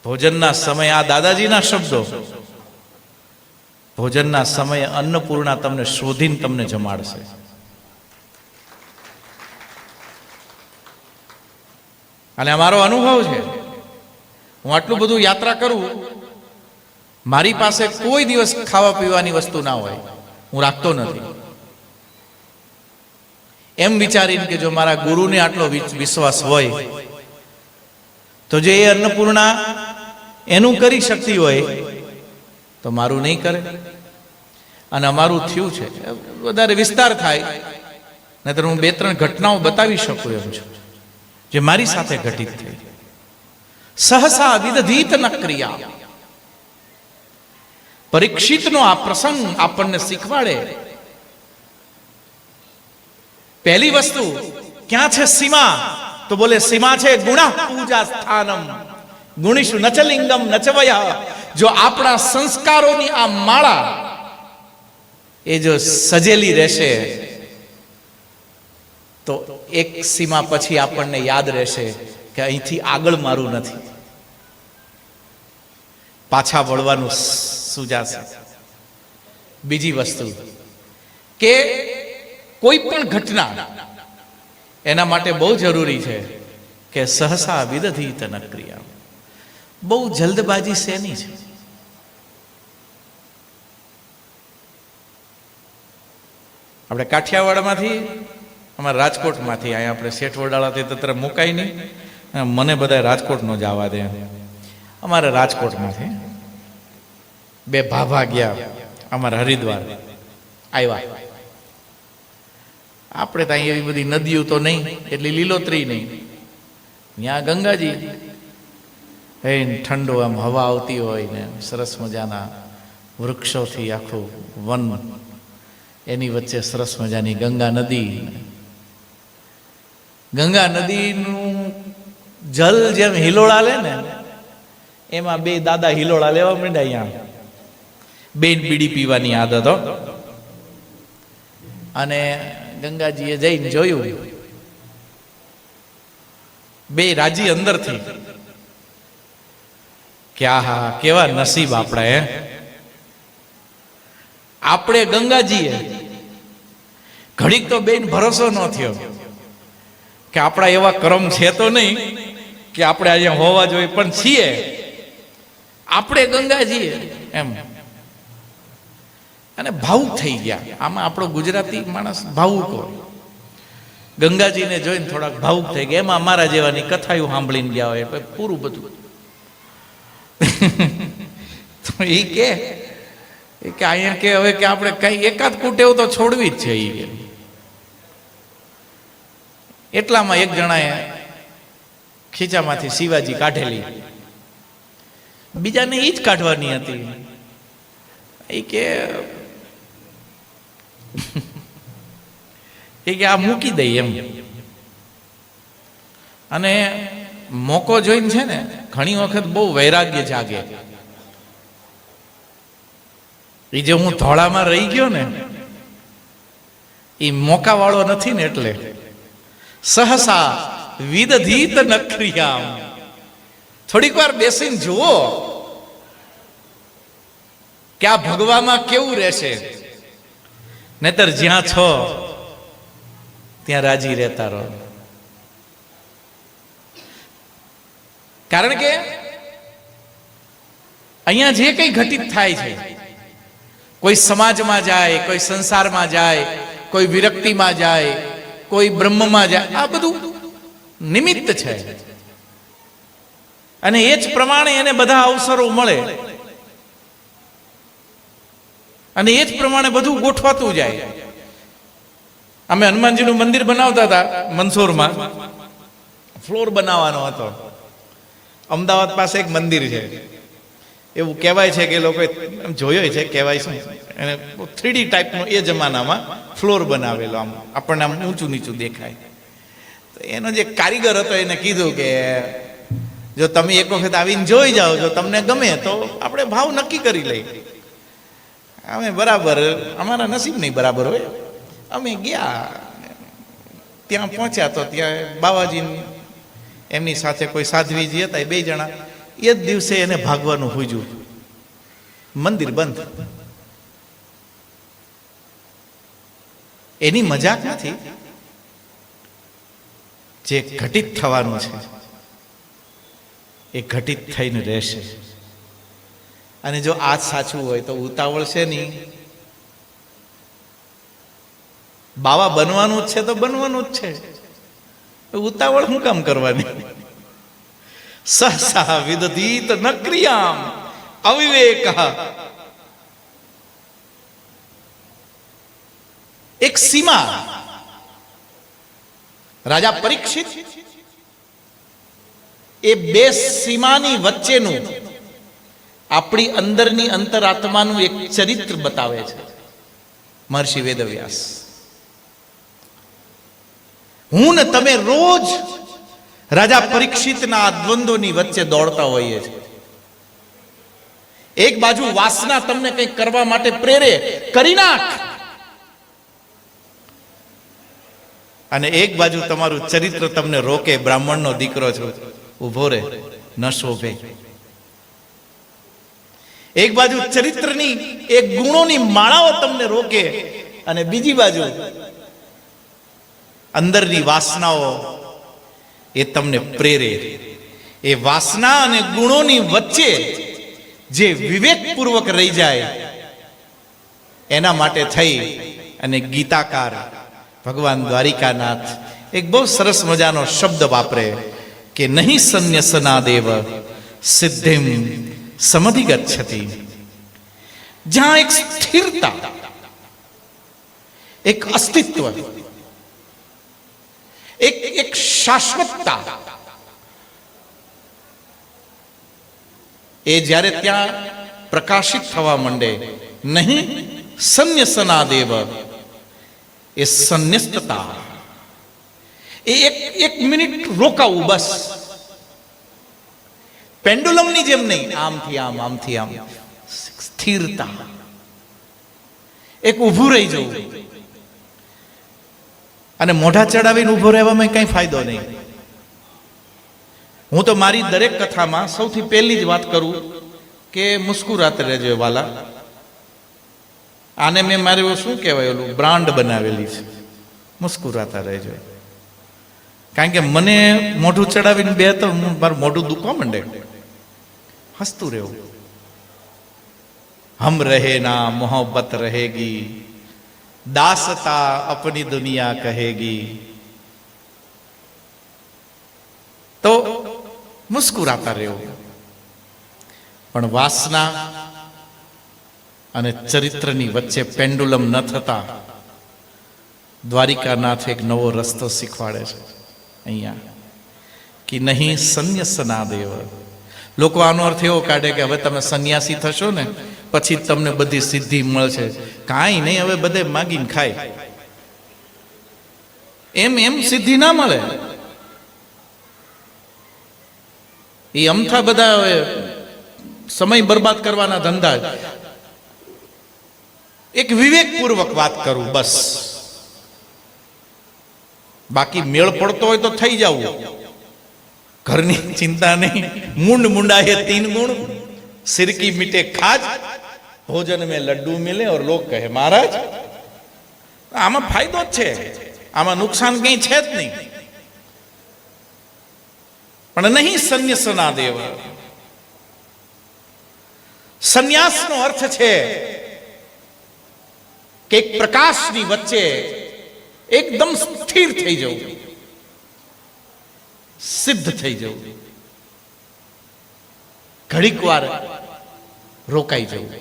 ભોજનના સમયે, આ દાદાજીના શબ્દો, ભોજનના સમયે અન્નપૂર્ણા તમને શોધીને તમને જમાડશે. અને અમારો અનુભવ છે. હું આટલું બધું યાત્રા કરું, મારી પાસે કોઈ દિવસ ખાવા પીવાની વસ્તુ ના હોય, હું રાખતો નથી. એમ વિચારીને કે જો મારા ગુરુને આટલો વિશ્વાસ હોય તો જે એ અન્નપૂર્ણા એનું કરી શકતી હોય તો મારું નહીં કરે. અને અમારું થયું છે. વધારે વિસ્તાર થાય નહીતર હું 2-3 ઘટનાઓ બતાવી શકું એમ છું જે મારી સાથે ઘટિત થઈ. સહસા વિદધીત ન ક્રિયા. પરીક્ષિતનો આ પ્રસંગ આપણને શીખવાડે. પહેલી વસ્તુ, ક્યાં છે સીમા? તો બોલે સીમા છે ગુણા પૂજા સ્થાનમ ગુણીશુ નચલિંગમ નચવયા. જો આપણા સંસ્કારોની આ માળા એ જો સજેલી રહેશે તો એક સીમા પછી આપણને યાદ રહેશે કે અહીંથી આગળ મારું નથી, પાછા વળવાનું સુજાશે. બીજી વસ્તુ કે કોઈ પણ ઘટના એના માટે બહુ જરૂરી છે કે સહસા વિદધીત ન ક્રિયા. બહુ જલ્દબાજી શેની છે? આપણે કાઠિયાવાડમાંથી, અમારા રાજકોટમાંથી, અહીંયા આપણે શેઠ વડાળાથી તત્ર મુકાય નહીં, મને બધા રાજકોટ નો જવા દે. અમારે રાજકોટમાંથી 2 ભાભા ગયા, અમારા હરિદ્વાર આવ્યા. આપણે ત્યાં એવી બધી નદીઓ તો નહીં, એટલી લીલોતરી નહીં. ત્યાં ગંગાજી, હે ઠંડો આમ હવા આવતી હોય ને સરસ મજાના વૃક્ષોથી આખું વન, એની વચ્ચે સરસ મજાની ગંગા નદી. ગંગા નદીનું જલ જેમ હિલોળા લે ને, એમાં 2 દાદા હિલોળા લેવા માંડ્યા. અહીંયા બેન બીડી પીવાની આદત હો. અને ગંગાજીએ જઈને જોયું, 2 રાજી અંદરથી કે આહા કેવા નસીબ આપણા. હે આપણે ગંગાજીએ ઘડીક તો બેન ભરોસો ન થયો કે આપણા એવા કર્મ છે તો નહીં કે આપણે અહીંયા હોવા જોઈએ, પણ છીએ આપણે ગંગાજીએ એમ. અને ભાવુક થઈ ગયા. આમાં આપણો ગુજરાતી માણસ ભાવુક હોય. ગંગાજીને જોઈને થોડાક ભાવુક થઈ ગયા. એમાં મારા જેવાની કથાઓ સાંભળીને ગયા હોય પૂરું બધું. તો એ કે અહીંયા કે હવે કે આપણે કઈ એકાદ કુટેવ તો છોડવી જ છે. એ કે એટલામાં એક જણાએ ખીચામાંથી શિવાજી કાઢેલી, બીજાને એ જ કાઢવાની હતી. એ કે આ મૂકી દઈ એમ. અને મોકો જોઈને છે ને ઘણી વખત બહુ વૈરાગ્ય જાગે. એ જે હું ધોળામાં રહી ગયો ને, એ મોકા વાળો નથી ને, એટલે સહસા વિદધીત નક્રિયામ. થોડીક વાર બેસીને જુઓ કે આ ભગવામાં કેવું રહેશે. નહીતર જ્યાં છો ત્યાં રાજી રહેતા રહો. કારણ કે અહીંયા જે કંઈ ઘટિત થાય છે, કોઈ સમાજમાં જાય, કોઈ સંસારમાં જાય, કોઈ વિરક્તિમાં જાય, કોઈ બ્રહ્મમાં જાય, આ બધું નિમિત્ત છે. અને એ જ પ્રમાણે એને બધા અવસરો મળે અને એ જ પ્રમાણે બધું ગોઠવાતું જાય. અમે હનુમાનજીનું મંદિર બનાવતા હતા મંદસોરમાં, ફ્લોર બનાવવાનો હતો. અમદાવાદ પાસે એક મંદિર છે, એવું કહેવાય છે કે લોકોએ જોયો છે, કહેવાય શું એને 3D ટાઈપનો એ જમાનામાં ફ્લોર બનાવેલો, આમ આપણને આમ ઊંચું નીચું દેખાય. તો એનો જે કારીગર હતો એને કીધું કે જો તમે એક વખત આવીને જોઈ જાઓ, જો તમને ગમે તો આપણે ભાવ નક્કી કરી લઈએ. અમે બરાબર, અમારા નસીબ નહીં બરાબર હોય, અમે ગયા ત્યાં પહોંચ્યા તો ત્યાં બાવાજી એમની સાથે કોઈ સાધ્વીજી હતા, એ 2 જણા. એ જ દિવસે એને ભાગવાનું હુજ્યું, મંદિર બંધ. એની મજાક નથી, જે ઘટિત થવાનું છે એ ઘટિત થઈને રહેશે. અને જો આ સાચું હોય તો ઉતાવળ છે નહીં. બાવા બનવાનું જ છે તો બનવાનું જ છે, ઉતાવળ શું કામ કરવાની? સહસા વિદધીત ન ક્રિયામ અવિવેક. એક સીમા, રાજા પરીક્ષિત એ 2 સીમાની વચ્ચેનું આપણી અંદરની અંતરાત્માનું એક ચરિત્ર બતાવે છે મહર્ષિ વેદવ્યાસ. હું ને તમે રોજ રાજા પરીક્ષિતના આ દ્વંદ્વની વચ્ચે દોડતા હોઈએ છીએ. એક બાજુ વાસના તમને કંઈક કરવા માટે પ્રેરે, કરી નાખ, અને એક બાજુ તમારું ચરિત્ર તમને રોકે, બ્રાહ્મણનો દીકરો છો, ઉભો રે, ન શોભે. એક બાજુ ચરિત્રની એક ગુણોની માળાઓ તમને રોકે, અને બીજી બાજુ અંદરની વાસનાઓ એ તમને પ્રેરે. એ વાસના અને ગુણોની વચ્ચે જે વિવેકપૂર્વક રહી જાય, એના માટે થઈ અને ગીતાકાર ભગવાન દ્વારિકાનાથ એક બહુ સરસ મજાનો શબ્દ વાપરે કે નહીં સંન્યસનાદેવ સિદ્ધિમ સમધિગચ્છતિ. જ્યાં એક સ્થિરતા, એક અસ્તિત્વ, એક શાશ્વતતા, એ જ્યારે ત્યાં પ્રકાશિત થવા માંડે, નહીં સંન્યસનાદેવ, એ સંન્યસ્તતા, એ એક મિનિટ રોકાવું બસ. પેન્ડુલમની જેમ નહીં, આમથી આમ, આમથી આમ, સ્થિરતા, એક ઊભું રહી જવું. અને મોઢા ચડાવીને ઊભો રહેવામાં કંઈ ફાયદો નહીં. હું તો મારી દરેક કથામાં સૌથી પહેલી જ વાત કરું કે મુસ્કુરાતે રહેજો વાલા. આને મેં મારું શું કહેવાય, ઓલું બ્રાન્ડ બનાવેલી છે, મુસ્કુરાતા રહેજો. કારણ કે મને મોઢું ચડાવીને બે તો મારું મોઢું દુખવા માંડે. હસતું રહેવું. હમ રહે ના મોહબ્બત રહેગી, દાસતા અપની દુનિયા કહેગી. તો મુસ્કુરાતા રહેવું. પણ વાસના અને ચરિત્રની વચ્ચે પેન્ડુલમ ન થતા દ્વારિકાનાથ એક નવો રસ્તો શીખવાડે છે અહીંયા કે નહીં સંન્યસનાદેવ. લોકો આનો અર્થ એવો કાઢે કે હવે તમે સંન્યાસી થશો ને પછી તમને બધી સિદ્ધિ મળશે. કાંઈ નહીં, હવે બધે માગીને ખાય. એમ સિદ્ધિ ના મળે. એ અમથા બધા સમય બરબાદ કરવાના ધંધા. એક વિવેકપૂર્વક વાત કરું બસ. બાકી મેળ પડતો હોય તો થઈ જવું. ઘરની ચિંતા નહીં. મુંડ મુંડાએ 3 ગુણ, સિરકી મીઠે ખાજ, ભોજન में लड्डू मिले और लोग कहे महाराज. આમાં ફાયદો જ છે, આમાં નુકસાન કઈ છે જ નહીં. પણ નહીં સંન્યસનાદેવ. સંન્યાસનો અર્થ છે કે એક પ્રકાશની વચ્ચે એકદમ સ્થિર થઈ જવું, સિદ્ધ થઈ જવું. ઘડીક વાર રોકાઈ જવું.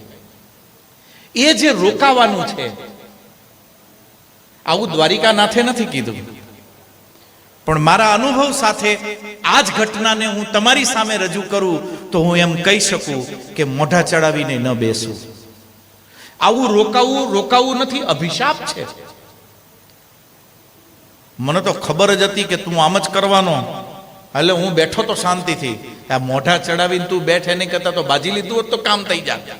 એ જે રોકાવાનું છે, આવું દ્વારિકાનાથે નથી કીધું, પણ મારા અનુભવ સાથે આ જ ઘટનાને હું તમારી સામે રજૂ કરું તો હું એમ કહી શકું કે મોઢા ચડાવીને ન બેસું. આવું રોકાવું નથી, અભિશાપ છે. મને તો ખબર જ હતી કે તું આમ જ કરવાનો, એટલે હું બેઠો તો શાંતિથી. આ મોઢા ચડાવીને તું બેઠે નહીં કરતા તો બાજી લીધું હોત તો કામ થઈ જાય.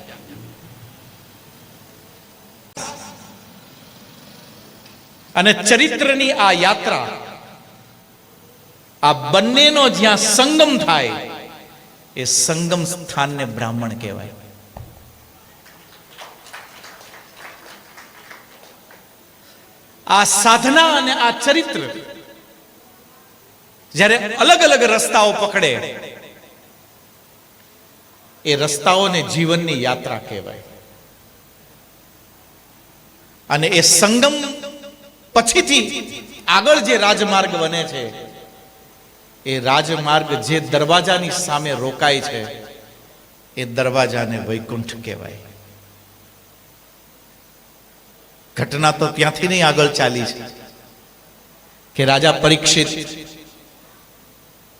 અને ચરિત્રની આ યાત્રા, આ બંનેનો જ્યાં સંગમ થાય એ સંગમ સ્થાનને બ્રાહ્મણ કહેવાય. આ સાધના અને આ ચરિત્ર જ્યારે અલગ અલગ રસ્તાઓ પકડે, એ રસ્તાઓને જીવનની યાત્રા કહેવાય. અને એ સંગમ પછીથી આગળ જે રાજમાર્ગ બને છે, એ રાજમાર્ગ જે દરવાજાની સામે રોકાય છે, એ દરવાજાને વૈકુંઠ કહેવાય. ઘટના તો ત્યાંથી નહીં આગળ ચાલી છે કે રાજા પરીક્ષિત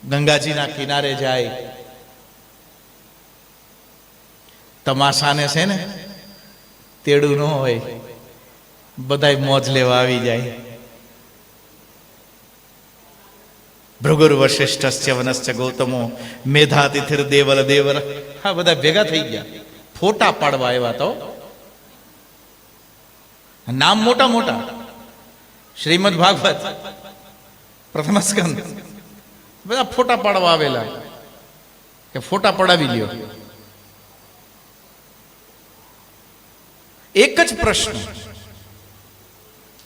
ગંગાજીના કિનારે જાય, તમાશાને છે ને તેડું ન હોય, બધાય મોજ લેવા આવી જાય. ભૃગુર વશિષ્ઠસ્ય વનસ્ય ગૌતમો મેધાતિથિર દેવલ દેવર, હા બધા ભેગા થઈ ગયા, ફોટા પાડવા આવ્યા. તો નામ મોટા મોટા, શ્રીમદ ભાગવત પ્રથમ સ્કંદ, બધા ફોટા પાડવા આવેલા કે ફોટા પડાવી લ્યો. એક જ પ્રશ્ન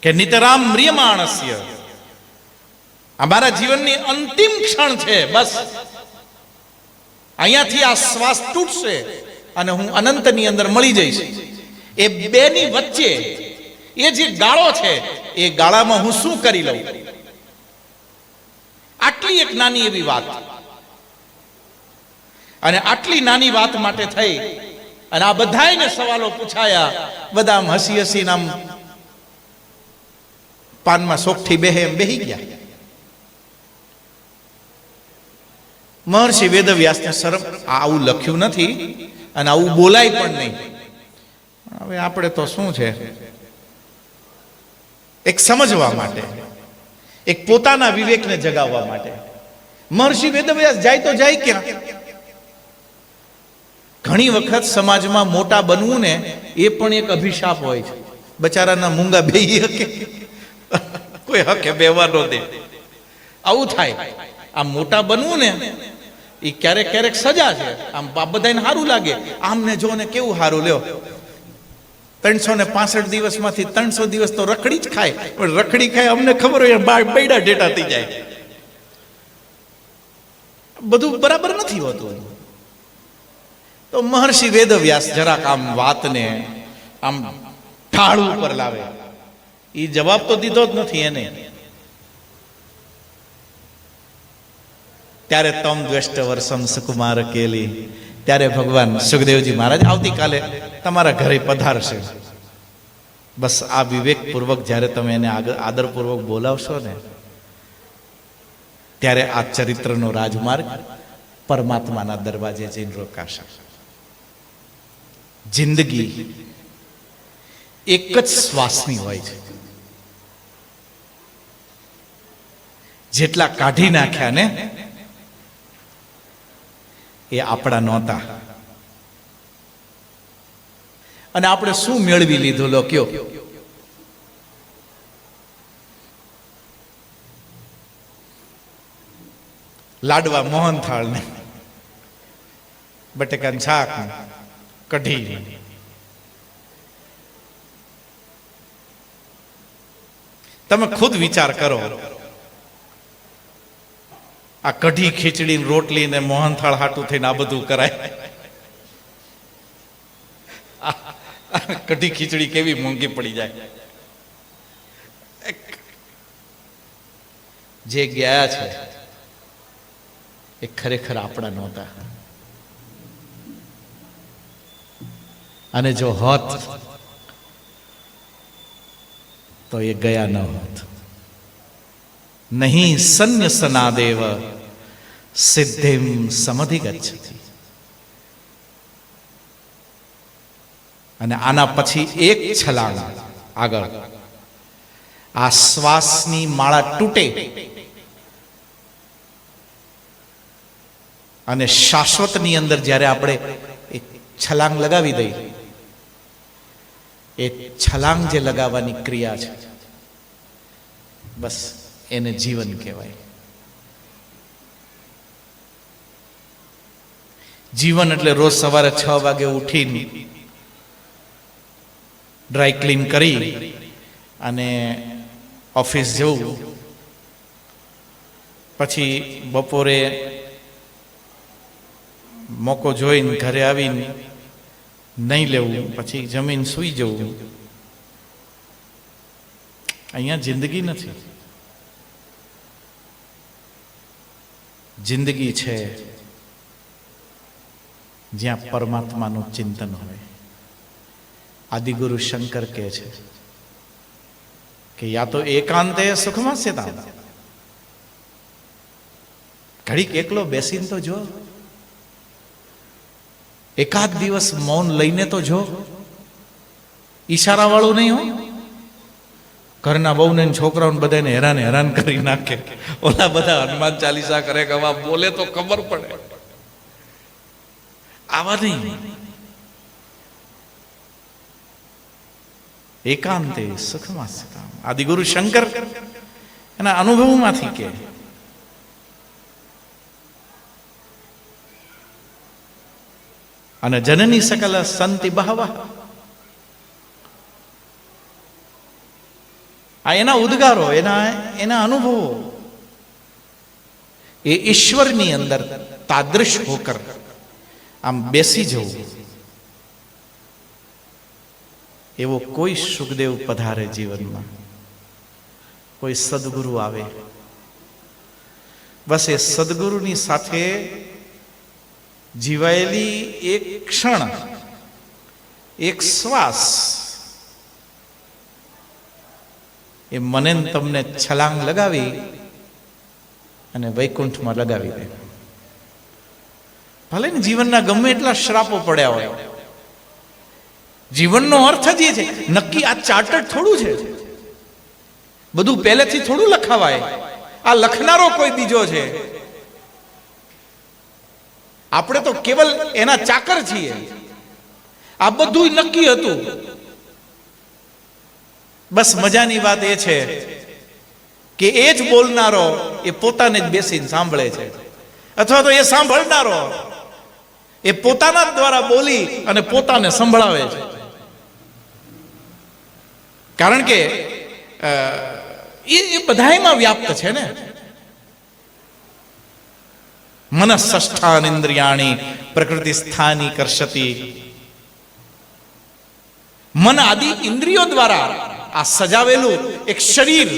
કે નિતરામ મ્રિયમાણસ્ય, અમારા જીવનની અંતિમ ક્ષણ છે, બસ અહીંયાથી આ શ્વાસ તૂટશે અને હું અનંતની અંદર મળી જઈશ. એ બેની વચ્ચે એ જે ગાળો છે, એ ગાળામાં હું શું કરી લઉં? આટલી એક નાની એવી વાત, અને આટલી નાની વાત માટે થઈ અને આ બધાયને સવાલો પૂછાયા. બધા આમ હસી હસી નામ પાનમાં સોગઠી બેહે એમ બેહી ગયા. મહર્ષિ વેદવ્યાસને શરમ, આવું લખ્યું નથી અને આવું બોલાય પણ નહીં. હવે આપણે તો શું છે, એક સમજવા માટે, એક પોતાના વિવેકને જગાવવા માટે મહર્ષિ વેદવ્યાસ જાય તો જાય ક્યાં? ઘણી વખત સમાજમાં મોટા બનવું ને એ પણ એક અભિશાપ હોય છે. બચારાના મૂંગા બેહી હકે, કોઈ હકે બેવા ન દે, આવું થાય. આ મોટા બનવું ને એ ક્યારેક ક્યારેક સજા છે. આમ બધાને સારું લાગે, આમને જો ને કેવું સારું, લ્યો 365 દિવસમાંથી 300 દિવસ તો રખડી જ ખાય, પણ રખડી ખાય અમને ખબર હોય બૈડા ડેટા થઈ જાય. બધું બરાબર નથી હોતું. તો મહર્ષિ વેદવ્યાસ જરાક આમ વાતને આમ ઢાળ ઉપર લાવે. એ જવાબ તો દીધો જ નથી એને. ત્યારે તમ દ્વેષ્ટ વર્ષમ સુકુમાર કેલી, ત્યારે ભગવાન સુખદેવજી મહારાજ આવતીકાલે તમારા ઘરે પધારશે. બસ આ વિવેકપૂર્વક જ્યારે તમે એને આદરપૂર્વક બોલાવશો ને, ત્યારે આ ચરિત્રનો રાજમાર્ગ પરમાત્માના દરવાજે જઈને રોકાશે. જિંદગી એક જ શ્વાસની હોય છે. જેટલા કાઢી નાખ્યા ને એ આપણા નહોતા. અને આપણે શું મેળવી લીધું લો કયો? લાડવા મોહનથાળ ને બટેકાનું શાક ને કઢી. તમે ખુદ વિચાર કરો, આ કઢી ખીચડી રોટલી ને મોહનથાળ હાટું થઈને આ બધું કરાય. કઢી ખીચડી કેવી મોંઘી પડી જાય. જે ગયા છે એ ખરેખર આપણા નહોતા. અને જો હોત તો એ ગયા ન હોત. નહીં સન્ય સનાદેવ સિદ્ધિમ સમધિગચ્છતિ. અને આના પછી એક છલાંગ આગળ, આ શ્વાસની માળા તૂટે અને શાશ્વતની અંદર જ્યારે આપણે એક છલાંગ લગાવી દઈએ, એ છલાંગ જે લગાવવાની ક્રિયા છે, બસ એને જીવન કહેવાય. જીવન એટલે રોજ સવારે 6 વાગે ઉઠીને ડ્રાય ક્લીન કરી અને ઓફિસ જવું, પછી બપોરે મોકો જોઈને ઘરે આવીને નહીં લેવું, પછી જમીન સૂઈ જવું. અહીંયા જિંદગી નથી. જિંદગી છે જ્યાં પરમાત્માનું ચિંતન હોય. આદિગુરુ શંકર કહે છે કે યા તો એકાંતે સુખમાં સેતા, ઘડીક એકલો બેસીને તો જો, એકાદ દિવસ મૌન લઈને તો જો. ઈશારા વાળું નહીં હો, ઘરના બહુને છોકરાઓને બધાને હેરાન કરી નાખે. ઓલા બધા હનુમાન ચાલીસા કરે કે આવા બોલે તો ખબર પડે. આવા નહીં. એકાંતે સુખમાં સ્થિતા. આદિગુરુ શંકર એના અનુભવમાંથી કે અને જનની સકલ સંતિ બહવા. આ એના ઉદ્ગારો, એના અનુભવો. એ ઈશ્વરની અંદર તાદૃશ હોકર આમ બેસી જવું, એવો કોઈ સુખદેવ પધારે જીવનમાં, કોઈ સદગુરુ આવે, બસ એ સદગુરુની સાથે જીવાયેલી એક ક્ષણ, એક શ્વાસ, એ મને તમને છલાંગ લગાવી અને વૈકુંઠમાં લગાવી દે. ભલે ને જીવનના ગમે એટલા શ્રાપો પડ્યા હોય, જીવનનો અર્થ જ એ છે. નક્કી આ ચાર્ટર્ડ થોડું છે, બધું પહેલેથી થોડું લખાવાય. આ લખનારો કોઈ બીજો છે, આપણે તો કેવલ એના ચાકર છીએ. આ બધું નક્કી હતું. બસ મજાની વાત એ છે કે એ જ બોલનારો એ પોતાને જ બેસીને સાંભળે છે, અથવા તો એ સાંભળનારો એ પોતાના દ્વારા બોલી અને પોતાને સંભળાવે છે. કારણ કે એ બધાયમાં વ્યાપ્ત છે ને. મનઃષ્ઠાન ઇન્દ્રિયાણી પ્રકૃતિ સ્થાની કર્ષતિ. મન આદિ ઇન્દ્રિયો દ્વારા આ સજાવેલું એક શરીર,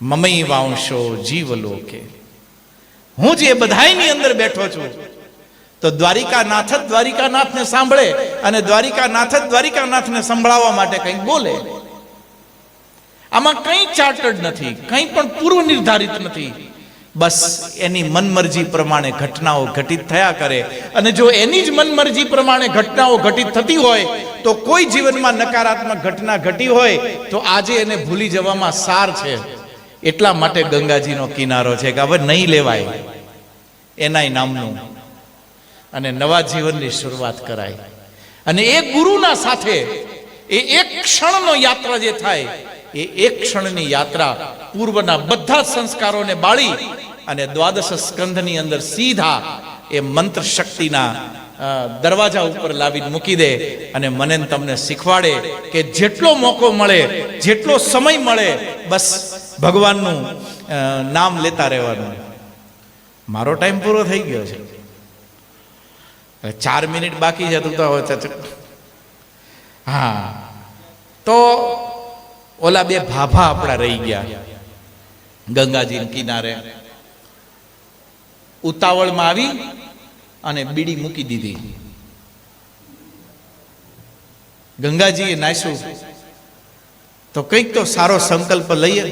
મમઈ વાંશો જીવલોકે, હું જે બધાયની અંદર બેઠો છું, તો દ્વારિકાનાથ જ દ્વારિકાનાથને સાંભળે અને દ્વારિકાનાથ જ દ્વારિકાનાથને સંભળાવવા માટે કંઈક બોલે. આમાં કંઈ ચાર્ટર્ડ નથી, કંઈ પણ પૂર્વ નિર્ધારિત નથી. બસ એની મનમરજી પ્રમાણે ઘટનાઓ ઘટિત થયા કરે. અને જો એની જ મનમરજી પ્રમાણે ઘટનાઓ ઘટિત થતી હોય, તો કોઈ જીવનમાં નકારાત્મક ઘટના ઘટી હોય તો આજે એને ભૂલી જવામાં સાર છે. એટલા માટે ગંગાજીનો કિનારો છે કે હવે નહીં લેવાય એનાય નામનું, અને નવા જીવનની શરૂઆત કરાય. અને એ ગુરુના સાથે એ એક ક્ષણનો યાત્રા જે થાય, એ એક ક્ષણની યાત્રા પૂર્વના બધા સંસ્કારોને બાળી અને દ્વાદશ સ્કંધની અંદર સીધા એ મંત્ર શક્તિના દરવાજા ઉપર લાવીને મૂકી દે. અને મને તમને શીખવાડે કે જેટલો મોકો મળે, જેટલો સમય મળે, બસ ભગવાનનું નામ લેતા રહેવાનું. મારો ટાઈમ પૂરો થઈ ગયો છે, 4 મિનિટ બાકી છે. હા, તો ઓલા 2 ભાભા આપણા રહી ગયા ગંગાજી કિનારે. ઉતાવળમાં આવી અને બીડી મૂકી દીધી. ગંગાજીએ નાસ્યું તો કંઈક તો સારો સંકલ્પ લઈએ,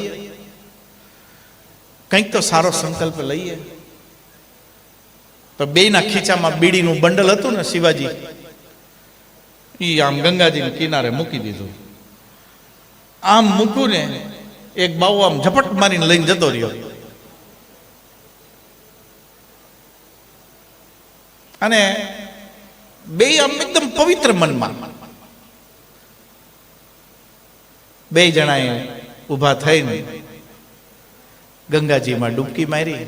કંઈક તો સારો સંકલ્પ લઈએ. તો બેયના ખીચામાં બીડીનું બંડલ હતું ને શિવાજી, એ આમ ગંગાજીને કિનારે મૂકી દીધું. આમ મૂક્યું ને એક બાવો આમ ઝપટ મારીને લઈને જતો રહ્યો. અને બે આમ એકદમ પવિત્ર મનમાં બે જણાએ ઊભા થઈને ગંગાજીમાં ડૂબકી મારી.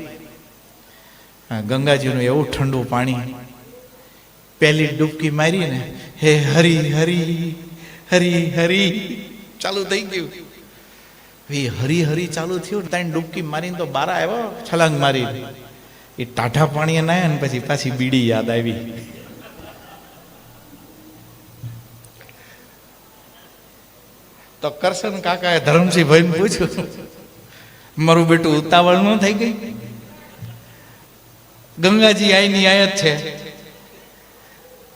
ગંગાજીનું એવું ઠંડુ પાણી, પહેલી ડૂબકી મારી ને હે હરી હરી હરી હરી ચાલુ થઈ ગયું. હરી હરી ચાલુ થયું, ત્યાં ડૂબકી મારીને તો બારા આવ્યો, છલાંગ મારી. એ ટાઢા પાણીએ નાયા ને પછી પાછી બીડી યાદ આવી. તો કરશન કાકાએ ધરમસિંહ ભાઈને પૂછ્યું, મારું બેટું ઉતાવળ ન થઈ ગઈ? ગંગાજી આઈની આયત છે,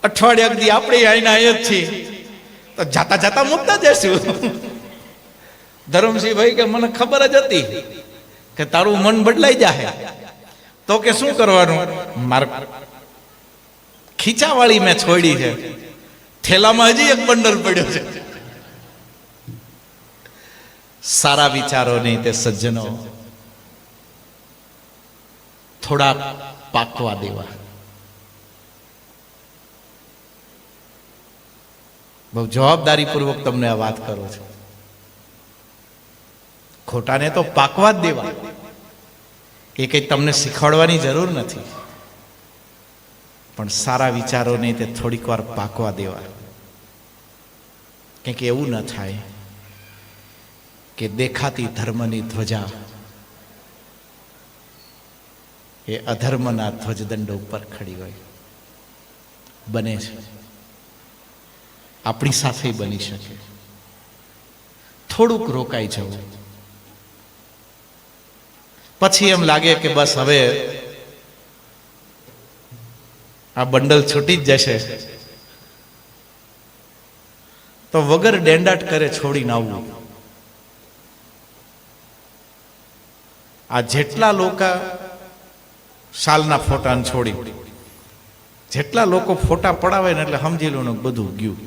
અઠવાડિયા સુધી આપણે આઈના આયત છીએ, તો જાતા જાતા મૂકતા જશું. ધરમસિંહ ભાઈ કે મને ખબર જ હતી કે તારું મન બદલાઈ જાય. તો કે શું કરવાનું? માર ખીચાવાળી મેં છોડી છે, થેલામાં હજી એક બંડલ પડ્યો છે. સારા વિચારો નહીં તે સજ્જનો થોડા પાકવા દેવા. બહુ જવાબદારી પૂર્વક તમને આ વાત કરું છું. ખોટાને તો પાકવા જ દેવા. એ કઈ તમને શીખવાડવાની જરૂર નથી, પણ સારા વિચારોને તે થોડીક વાર પાકવા દેવા. કંઈક એવું ન થાય કે દેખાતી ધર્મની ધ્વજા એ અધર્મના ધ્વજદંડ ઉપર ખડી હોય. બને છે, આપણી સાથે બની શકે. થોડુંક રોકાઈ જવું, પછી એમ લાગે કે બસ હવે આ બંડલ છૂટી જ જશે, તો વગર ડેંડાટ કરે છોડીને આવવું. આ જેટલા લોકો શાલના ફોટાને છોડી, જેટલા લોકો ફોટા પડાવે ને એટલે સમજી લો ને બધું ગયું.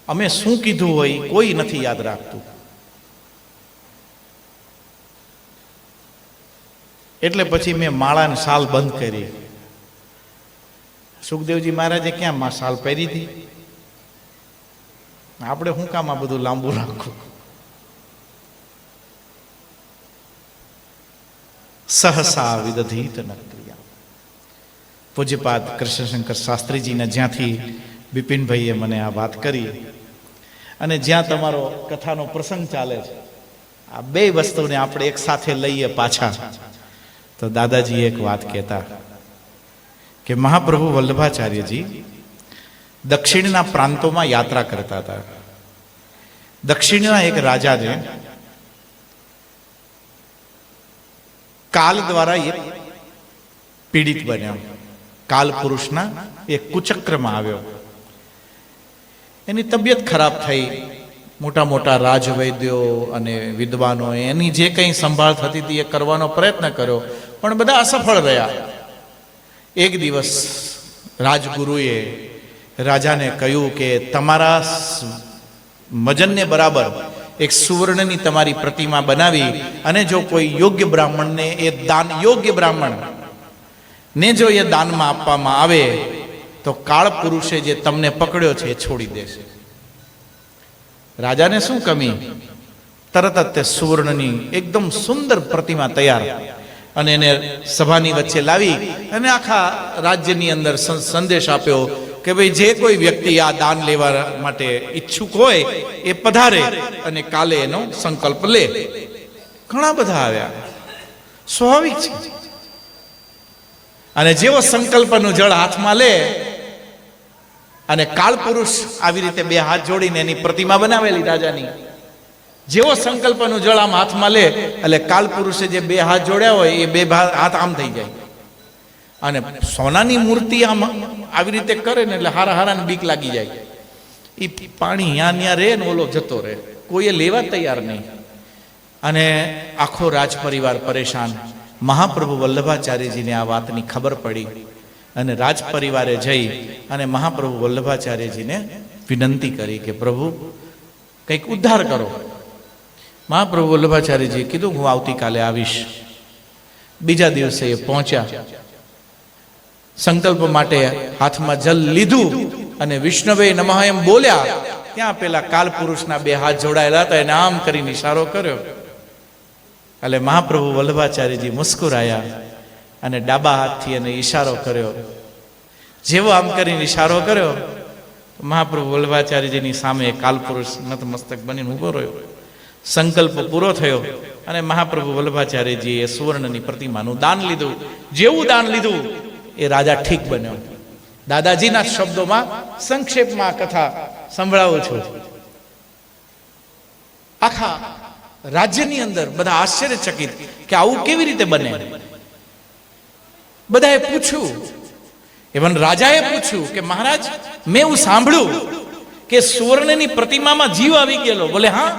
અમે શું કીધું હોય કોઈ નથી યાદ રાખતું. એટલે પછી મેં માળાને શાલ બંધ કરી. સુખદેવજી મહારાજે ક્યાં શાલ પહેરી હતી? આપણે શું કામ આ બધું લાંબુ રાખવું? સહસા વિદધીત ન ક્રિયા. પૂજ્યપાદ કૃષ્ણશંકર શાસ્ત્રીજીને જ્યાંથી બિપિનભાઈએ મને આ વાત કરી અને જ્યાં તમારો કથાનો પ્રસંગ ચાલે છે, આ બે વસ્તુને આપણે એક સાથે લઈએ પાછા, તો દાદાજી એક વાત કહેતા કે મહાપ્રભુ વલ્લભાચાર્યજી દક્ષિણના પ્રાંતોમાં યાત્રા કરતા હતા. દક્ષિણના એક રાજાને કાલ દ્વારા એક પીડિત બન્યા. કાલ પુરુષના એક કુચક્રમાં આવ્યો. એની તબિયત ખરાબ થઈ. મોટા મોટા રાજવૈદ્યો અને વિદ્વાનો એની જે કંઈ સંભાળ થતી હતી એ કરવાનો પ્રયત્ન કર્યો, પણ બધા અસફળ રહ્યા. એક દિવસ રાજગુરુએ રાજાને કહ્યું કે તમારા મજનને બરાબર એક સુવર્ણની તમારી પ્રતિમા બનાવી અને જો કોઈ યોગ્ય બ્રાહ્મણને એ દાન, યોગ્ય બ્રાહ્મણ ને જો એ દાનમાં આપવામાં આવે તો કાળ પુરુષે જે તમને પકડ્યો છે એ છોડી દેશે. રાજાને શું કમી? તરત જ તે સુવર્ણની એકદમ સુંદર પ્રતિમા તૈયાર અને એને સભાની વચ્ચે લાવી અને આખા રાજ્યની અંદર સંદેશ આપ્યો કે ભાઈ જે કોઈ વ્યક્તિ આ દાન લેવા માટે ઈચ્છુક હોય એ પધારે અને કાલે એનો સંકલ્પ લે. ઘણા બધા આવ્યા, સ્વાભાવિક છે. અને જેવો સંકલ્પનું જળ હાથમાં લે અને કાળ પુરુષ આવી રીતે બે હાથ જોડીને એની પ્રતિમા બનાવેલી રાજાની, જેવો સંકલ્પનું જળ આમ હાથમાં લે એટલે કાલ પુરુષે જે બે હાથ જોડ્યા હોય એ બે હાથ આમ થઈ જાય અને સોનાની મૂર્તિ આમ આવી રીતે કરે ને એટલે હારા હારાને બીક લાગી જાય. એ પાણી યાં ન્યા રહે ને ઓલો જતો રહે, કોઈએ લેવા તૈયાર નહીં. અને આખો રાજ પરિવાર પરેશાન. મહાપ્રભુ વલ્લભાચાર્યજીને આ વાતની ખબર પડી અને રાજ પરિવારે જઈ અને મહાપ્રભુ વલ્લભાચાર્યજીને વિનંતી કરી કે પ્રભુ કંઈક ઉદ્ધાર કરો. મહાપ્રભુ વલ્લભાચાર્યજીએ કીધું હું આવતીકાલે આવીશ. બીજા દિવસે એ પહોંચ્યા. સંકલ્પ માટે હાથમાં જલ લીધું અને વિષ્ણવે નમઃ એમ બોલ્યા. ત્યાં પેલા કાલપુરુષના બે હાથ જોડાયેલા હતા, એને આમ કરીને ઈશારો કર્યો. એટલે મહાપ્રભુ વલ્લભાચાર્યજી મુસ્કુરાયા અને ડાબા હાથથી એને ઈશારો કર્યો. જેવો આમ કરીને ઈશારો કર્યો, મહાપ્રભુ વલ્લભાચાર્યજીની સામે કાલપુરુષ નતમસ્તક બનીને ઉભો રહ્યો. સંકલ્પ પૂરો થયો અને મહાપ્રભુ વલ્લભાચાર્યજીએ સુવર્ણની પ્રતિમાનું દાન લીધું. જેવું દાન લીધું એ રાજા ઠીક બન્યો. દાદાજીના શબ્દોમાં સંક્ષેપમાં આ કથા સંભળાવું છું. આખા રાજ્યની અંદર બધા આશ્ચર્યચકિત કે આવું કેવી રીતે બને. બધાએ પૂછ્યું, એવન રાજાએ પૂછ્યું કે મહારાજ મેં એવું સાંભળ્યું કે સુવર્ણની પ્રતિમામાં જીવ આવી ગયેલો. બોલે હા.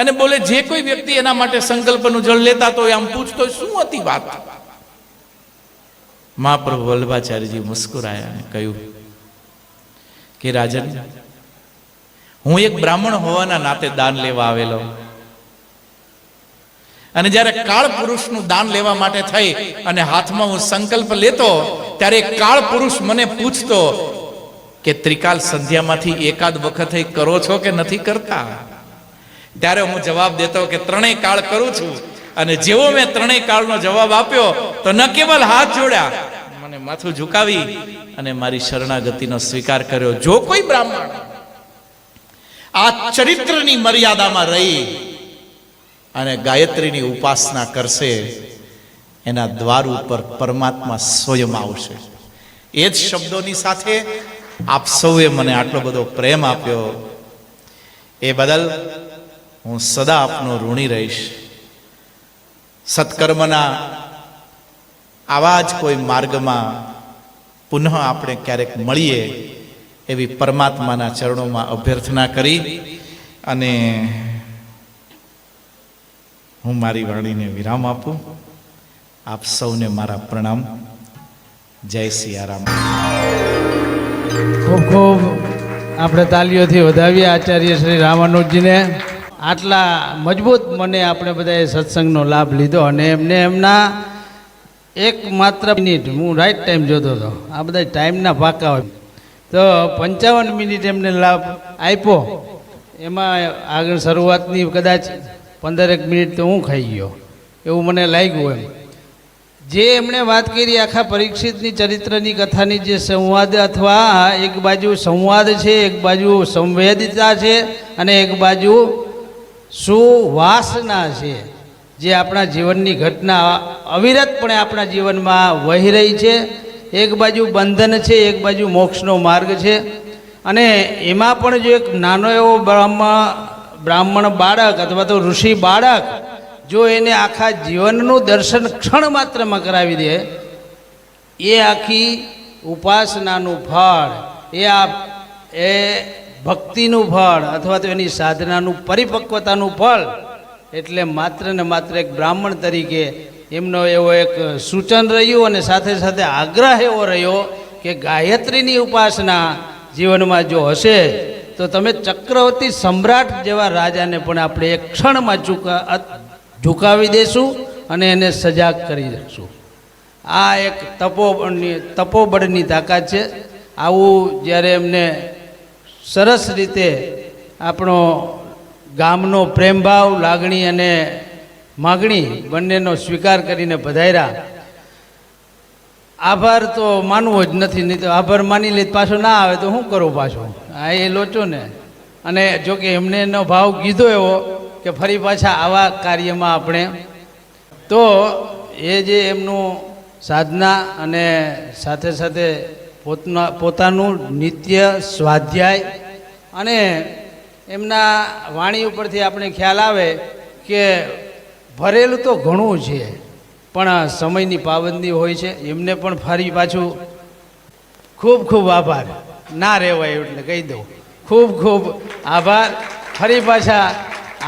અને બોલે જે કોઈ વ્યક્તિ એના માટે સંકલ્પનું જળ લેતા તો આમ પૂછતો શું હતી વાત. મહાપ્રભુ વલ્લભાચાર્યજી મુસ્કુરાયા અને કહ્યું કે રાજન, હું એક બ્રાહ્મણ હોવાના નાતે દાન લેવા આવેલો અને જ્યારે કાળ પુરુષનું દાન લેવા માટે થઈ અને હાથમાં હું સંકલ્પ લેતો ત્યારે કાળ પુરુષ મને પૂછતો કે ત્રિકાલ સંધ્યામાંથી એકાદ વખત કરો છો કે નથી કરતા. ત્યારે હું જવાબ દેતો કે ત્રણેય કાળ કરું છું. અને જેવો મેં ત્રણેય કાળનો જવાબ આપ્યો તો ન કેવલ હાથ જોડ્યા, મને માથું ઝુકાવી અને મારી શરણાગતિનો સ્વીકાર કર્યો. જો કોઈ બ્રાહ્મણ આ ચરિત્રની મર્યાદામાં રહી અને ગાયત્રીની ઉપાસના કરશે, એના દ્વાર ઉપર પરમાત્મા સ્વયં આવશે. એ જ શબ્દોની સાથે આપ સૌએ મને આટલો બધો પ્રેમ આપ્યો, એ બદલ હું સદા આપનો ઋણી રહીશ. સત્કર્મના આવા જ કોઈ માર્ગમાં પુનઃ આપણે ક્યારેક મળીએ એવી પરમાત્માના ચરણોમાં અભ્યર્થના કરી અને હું મારી વાણીને વિરામ આપું. આપ સૌને મારા પ્રણામ. જય સિયારામ. ખૂબ ખૂબ આપણે તાલીઓથી વધાવીએ આચાર્ય શ્રી રામાનુજજીને. આટલા મજબૂત મને આપણે બધાએ સત્સંગનો લાભ લીધો અને એમને એમના એક માત્ર મિનિટ હું રાઈટ ટાઈમ જોતો હતો. આ બધા ટાઈમના પાકા હોય તો 55 મિનિટ એમને લાભ આપ્યો. એમાં આગળ શરૂઆતની કદાચ 15 મિનિટ તો હું ખાઈ ગયો એવું મને લાગ્યું. એમ જે એમણે વાત કરી આખા પરીક્ષિતની ચરિત્રની કથાની જે સંવાદ અથવા એક બાજુ સંવાદ છે, એક બાજુ સંવેદિતા છે અને એક બાજુ સુવાસના છે, જે આપણા જીવનની ઘટના અવિરતપણે આપણા જીવનમાં વહી રહી છે. એક બાજુ બંધન છે, એક બાજુ મોક્ષનો માર્ગ છે. અને એમાં પણ જો એક નાનો એવો બ્રાહ્મણ બાળક અથવા તો ઋષિ બાળક જો એને આખા જીવનનું દર્શન ક્ષણ માત્રમાં કરાવી દે, એ આખી ઉપાસનાનું ફળ, એ ભક્તિનું ફળ અથવા તો એની સાધનાનું પરિપક્વતાનું ફળ. એટલે માત્ર ને માત્ર એક બ્રાહ્મણ તરીકે એમનો એવો એક સૂચન રહ્યું અને સાથે સાથે આગ્રહ એવો રહ્યો કે ગાયત્રીની ઉપાસના જીવનમાં જો હશે તો તમે ચક્રવર્તી સમ્રાટ જેવા રાજાને પણ આપણે એક ક્ષણમાં ઝુકાવી દેશું અને એને સજાગ કરી દઈશું. આ એક તપોબળની તાકાત છે. આવું જ્યારે એમને સરસ રીતે આપણો ગામનો પ્રેમભાવ, લાગણી અને માગણી બંનેનો સ્વીકાર કરીને પધાર્યા. આભાર તો માનવો જ નથી, નહીં તો આભાર માની લે પાછો ના આવે તો શું કરું પાછો. હા, એ લોચો ને. અને જોકે એમને એનો ભાવ કીધો એવો કે ફરી પાછા આવા કાર્યમાં આપણે તો એ જે એમનું સાધના અને સાથે સાથે પોતાનું નિત્ય સ્વાધ્યાય અને એમના વાણી ઉપરથી આપણે ખ્યાલ આવે કે ભરેલું તો ઘણું છે પણ સમયની પાબંદી હોય છે, એમને પણ ફરી પાછું ખૂબ ખૂબ આભાર. ના રહેવાય એટલે કહી દઉં, ખૂબ ખૂબ આભાર. ફરી પાછા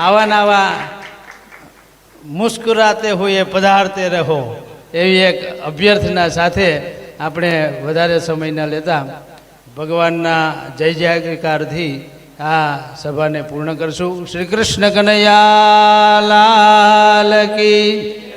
આવા નવા મુસ્કુરાતે હુએ પધારતે રહો એવી એક અભ્યર્થના સાથે આપણે વધારે સમય ન લેતા ભગવાનના જય જયકારથી આ સભાને પૂર્ણ કરશું. શ્રી કૃષ્ણ કનૈયા લાલ કી